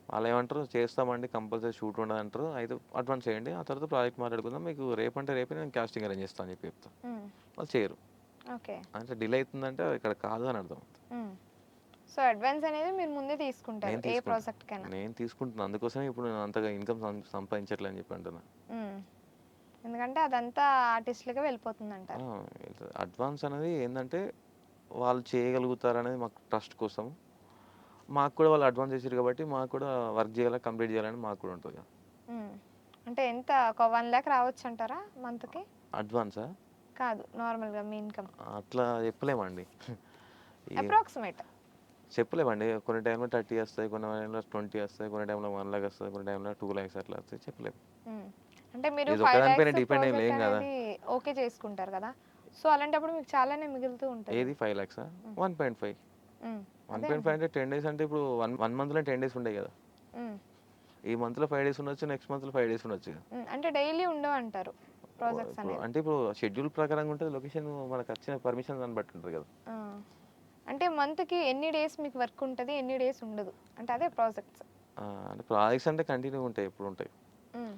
వాళ్ళేమంటారు చేస్తామండి కంపల్సరీ షూట్ ఉండదంటారు. అయితే అడ్వాన్స్ చేయండి. ఆ తర్వాత ప్రాజెక్ట్ మాట్లాడుకుందాం. మీకు రేపంటే రేపే నేను కాస్టింగ్ అరేంజ్ చేస్తా అని చెప్పి చెప్తా. హ్మ్. వాళ్ళు చేయరు. ఓకే. అంటే డిలే అయితుందంటే ఇక్కడ కాదు అని అర్థం. హ్మ్. సో, అడ్వాన్స్ అనేది మీరు ముందే తీసుకుంటారు. నేను ఏ తీసుకుంటా. ప్రాజెక్ట్‌కైనా. నేను తీసుకుంటున్నా. అందుకోసమే ఇప్పుడు నేను అంతగా ఇన్‌కమ్ సంపాదించట్లే అని చెప్పి అంటున్నా. హ్మ్. ఎందుకంటే అదంతా ఆర్టిస్ట్‌లకే ఆ! వెళ్ళిపోతుందంటారు. అడ్వాన్స్ అనేది ఏందంటే వాళ్ళు చేయగలుగుతారనేది మాకు ట్రస్ట్ కోసం. మాకు కూడా వాళ్ళు అడ్వాన్స్ చేసిర్రు కాబట్టి మాకు కూడా వర్క్ చేయాలా, కంప్లీట్ చేయాలని మాకు కూడా ఉంటది కదా! హ్మ్. అంటే ఎంత ఒక 1,00,000 రావచ్చంటారా మంత్‌కి? అడ్వాన్సా? కాదు. నార్మల్‌గా మీ ఇన్‌కమ్. అట్లా చెప్పలేమండి. ఏ అప్రాక్సిమేట్. చెప్పలేమండి. కొన్ని టైంలో 30 వస్తాయి. కొన్ని టైంలో 20 వస్తాయి. కొన్ని టైంలో 1,00,000 వస్తది. కొన్ని టైంలో 2,00,000 అట్లా వస్తాయి. చెప్పలేము. హ్మ్. అంటే మీరు ఇది 5 ఒకదానిపైన లాక్స్ డిపెండ్ ఏం ప్రాజెక్ట్ లేం కదా! అనేది ఓకే చేసుకుంటారు కదా! సో, అలాంటప్పుడు మీకు చాలానే మిగులుతూ ఉంటది. ఏది 5,00,000 హ్మ్. 1.5 హ్మ్. అదే 1.5 అంటున్నా. అంటే 10 డేస్ అంటే ఇప్పుడు 1 మంత్‌లో 10 డేస్ ఉండయి కదా! హ్మ్. ఈ మంత్‌లో 5 డేస్ ఉండొచ్చు. నెక్స్ట్ మంత్‌లో 5 డేస్ ఉండొచ్చు. హ్మ్. అంటే డైలీ ఉండవంటారు ప్రాజెక్ట్స్ ఇప్పుడు అనేవి. అంటే ఇప్పుడు షెడ్యూల్ ప్రకారంగా ఉంటది. లొకేషన్ మనకొచ్చిన పర్మిషన్ దాన్ని బట్టి ఉంటది కదా! ఆ! అంటే మంత్‌కి ఎన్ని డేస్ మీకు వర్క్ ఉంటది? ఎన్ని డేస్ ఉండదు? అంటే అదే ప్రాజెక్ట్స్. అంటే ప్రాజెక్ట్స్ అంటే కంటిన్యూగా ఉంటాయి. ఎప్పుడు ఉంటాయి. హ్మ్.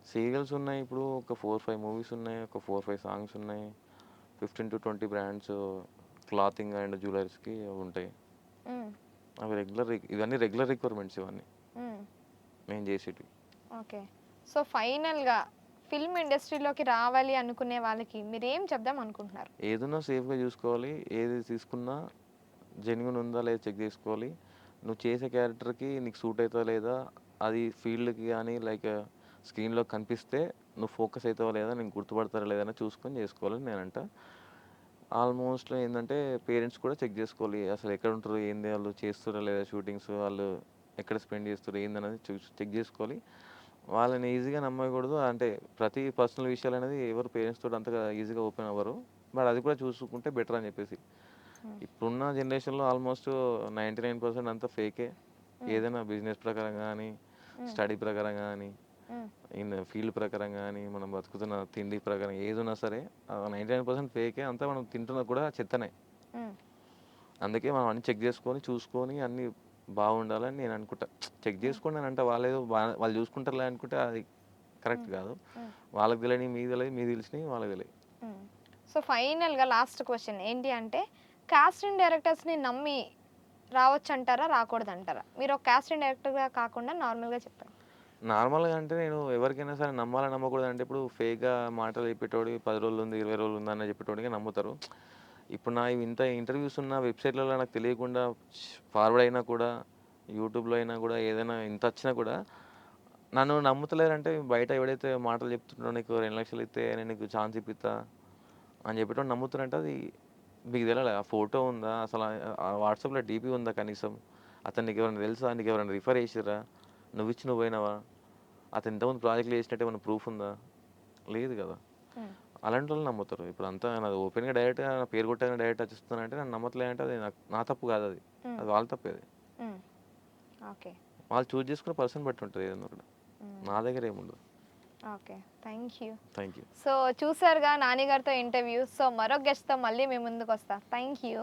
సీరియల్స్ ఉన్నాయి. ఇప్పుడు ఒక 4, 5 మూవీస్ ఉన్నాయి. ఒక 4, 5 సాంగ్స్ ఉన్నాయి. 15-20 బ్రాండ్స్ క్లాతింగ్ అండ్ జ్యువెలరీస్‌కి ఉంటాయి. హ్మ్. అవి ఇవన్నీ రెగ్యులర్ రిక్వైర్మెంట్స్ ఇవన్నీ హ్మ్. మేము చేసేటివి. ఓకే. సో, ఫైనల్‌గా ఫిల్మ్ ఇండస్ట్రీలోకి రావాలి అనుకునే వాళ్ళకి మీరేం చెప్దాం అనుకుంటున్నారు? ఏదున్నా సేఫ్‌గా చూసుకోవాలి. ఏది తీసుకున్నా జెన్యూన్ ఉందా లేదా చెక్ చేసుకోవాలి. నువ్వు చేసే క్యారెక్టర్‌కి నీకు సూట్ అయితదా లేదా? అది ఫీల్డ్‌కి గాని లైక్ స్క్రీన్‌లో కనిపిస్తే నువ్వు ఫోకస్ అయితావా లేదా? నేను గుర్తుపడతారా లేదా? అని చూసుకొని చేసుకోవాలని నేనంటా. ఆల్మోస్ట్ ఏందంటే పేరెంట్స్ కూడా చెక్ జేసుకోవాలి. అసలు ఎక్కడుంటరు? ఏంది? ఆళ్ళు చేస్తుర్రా లేదా షూటింగ్స్? వాళ్ళు ఎక్కడ స్పెండ్ చేస్తుర్రు? ఏందనేది చెక్ జేసుకోవాలి. వాళ్ళని ఈజీగా నమ్మకూడదు. అంటే ప్రతి పర్సనల్ విషయాలనేది ఎవరు పేరెంట్స్ తోటి అంతగా ఈజీగా ఓపెన్ అవ్వరు. బట్ అది కూడా చూసుకుంటే బెటర్ అని జెప్పేసి. హ్మ్. ఇప్పుడున్న జనరేషన్‌లో ఆల్మోస్ట్ 99% అంతా ఫేకే. హ్మ్. ఏదైనా బిజినెస్ ప్రకారం గానీ, హ్మ్. స్టడీ ప్రకారం గానీ, హ్మ్. ఫీల్డ్ ప్రకారం గానీ, మనం బతుకుతున్న తిండి ప్రకారం ఏదున్నా సరే 99% ఫేకే. అంతా మనం తింటున్నది కూడా చెత్తనే. హ్మ్. అందుకే మనం అన్నీ చెక్ చేసుకొని, చూసుకొని అన్నీ బాగుండాలని నేను అనుకుంటా. చెక్ హ్మ్. చేసుకోండి అని అంటే వాళ్ళు చూసుకుంటారులే అనుకుంటే అది కరెక్ట్ హ్మ్. కాదు. హ్మ్. వాళ్ళకి తెలియనివి మీకు తెలియదు, మీకు తెలిసినవి వాళ్ళకి తెలియదు. హ్మ్. సో, ఫైనల్‌గా లాస్ట్ క్వెషన్ ఏంటి అంటే, కాస్టింగ్ డైరెక్టర్స్‌ని నమ్మి రావచ్చు అంటారా, రాకూడదు అంటారా? మీరు ఒక కాస్టింగ్ డైరెక్టర్గా కాకుండా నార్మల్గా చెప్పండి. నార్మల్‌గా అంటే నేను ఎవరికైనా సరే నమ్మాలా నమ్మకూడదా అంటే ఇప్పుడు ఫేక్‌గా మాటలు చెప్పేటోడికి 10 రోజులుంది, 20 రోజులుంది అని చెప్పేటోడికి నమ్ముతారు. ఇప్పుడు నా ఇంత ఇంటర్వ్యూస్ ఉన్న వెబ్‌సైట్‌లలో నాకు తెలియకుండా ఫార్వర్డ్ అయినా కూడా, యూట్యూబ్‌లో అయినా కూడా ఏదైనా ఇంత వచ్చినా కూడా నన్ను నమ్ముతలేరంటే బయట ఎవడైతే మాటలు చెప్తున్నాడో నీకు 2,00,000 ఇస్తే నేను నీకు ఛాన్స్ ఇప్పిత్తా అని చెప్పేటోడు నమ్ముతారంటే అది మీకు తెలవలే. ఆ ఫోటో ఉందా? అసలు ఆ వాట్సాప్‌లో డీపీ ఉందా కనీసం? అతను నీకెవరైనా తెలుసా? నీకెవరైనా రిఫర్ చేసిర్రా? నువ్విచ్చి నువ్వు పోయినావా? అతను ఇంతకుముందు ప్రాజెక్ట్‌లు చేసినట్టు ఏమన్నా ప్రూఫ్ ఉందా? లేదు కదా! హ్మ్. అలాంటోళ్ళు నమ్ముతారు. ఇప్పుడు అంతా నాది ఓపెన్‌గా డైరెక్ట్‌గా నా పేరు కొట్టగానే డైరెక్ట్ వచ్చేస్తున్నానంటే నన్ను నమ్మట్లేదంటే అది నా తప్పు కాదది. హ్మ్. అది వాళ్ళ తప్పే అది. హ్మ్. ఓకే. వాళ్ళు చూజ్ చేసుకున్న పర్సన్ బట్టి ఉంటది ఏదన్నా కూడా. హ్మ్. నా దగ్గర ఏముండదు. Okay. Thank you. Thank you. So చూసారుగా నాని గారితో ఇంటర్వ్యూ. సో మరో గెస్ట్‌తో మళ్ళీ మీ ముందుకొస్తా. Thank you.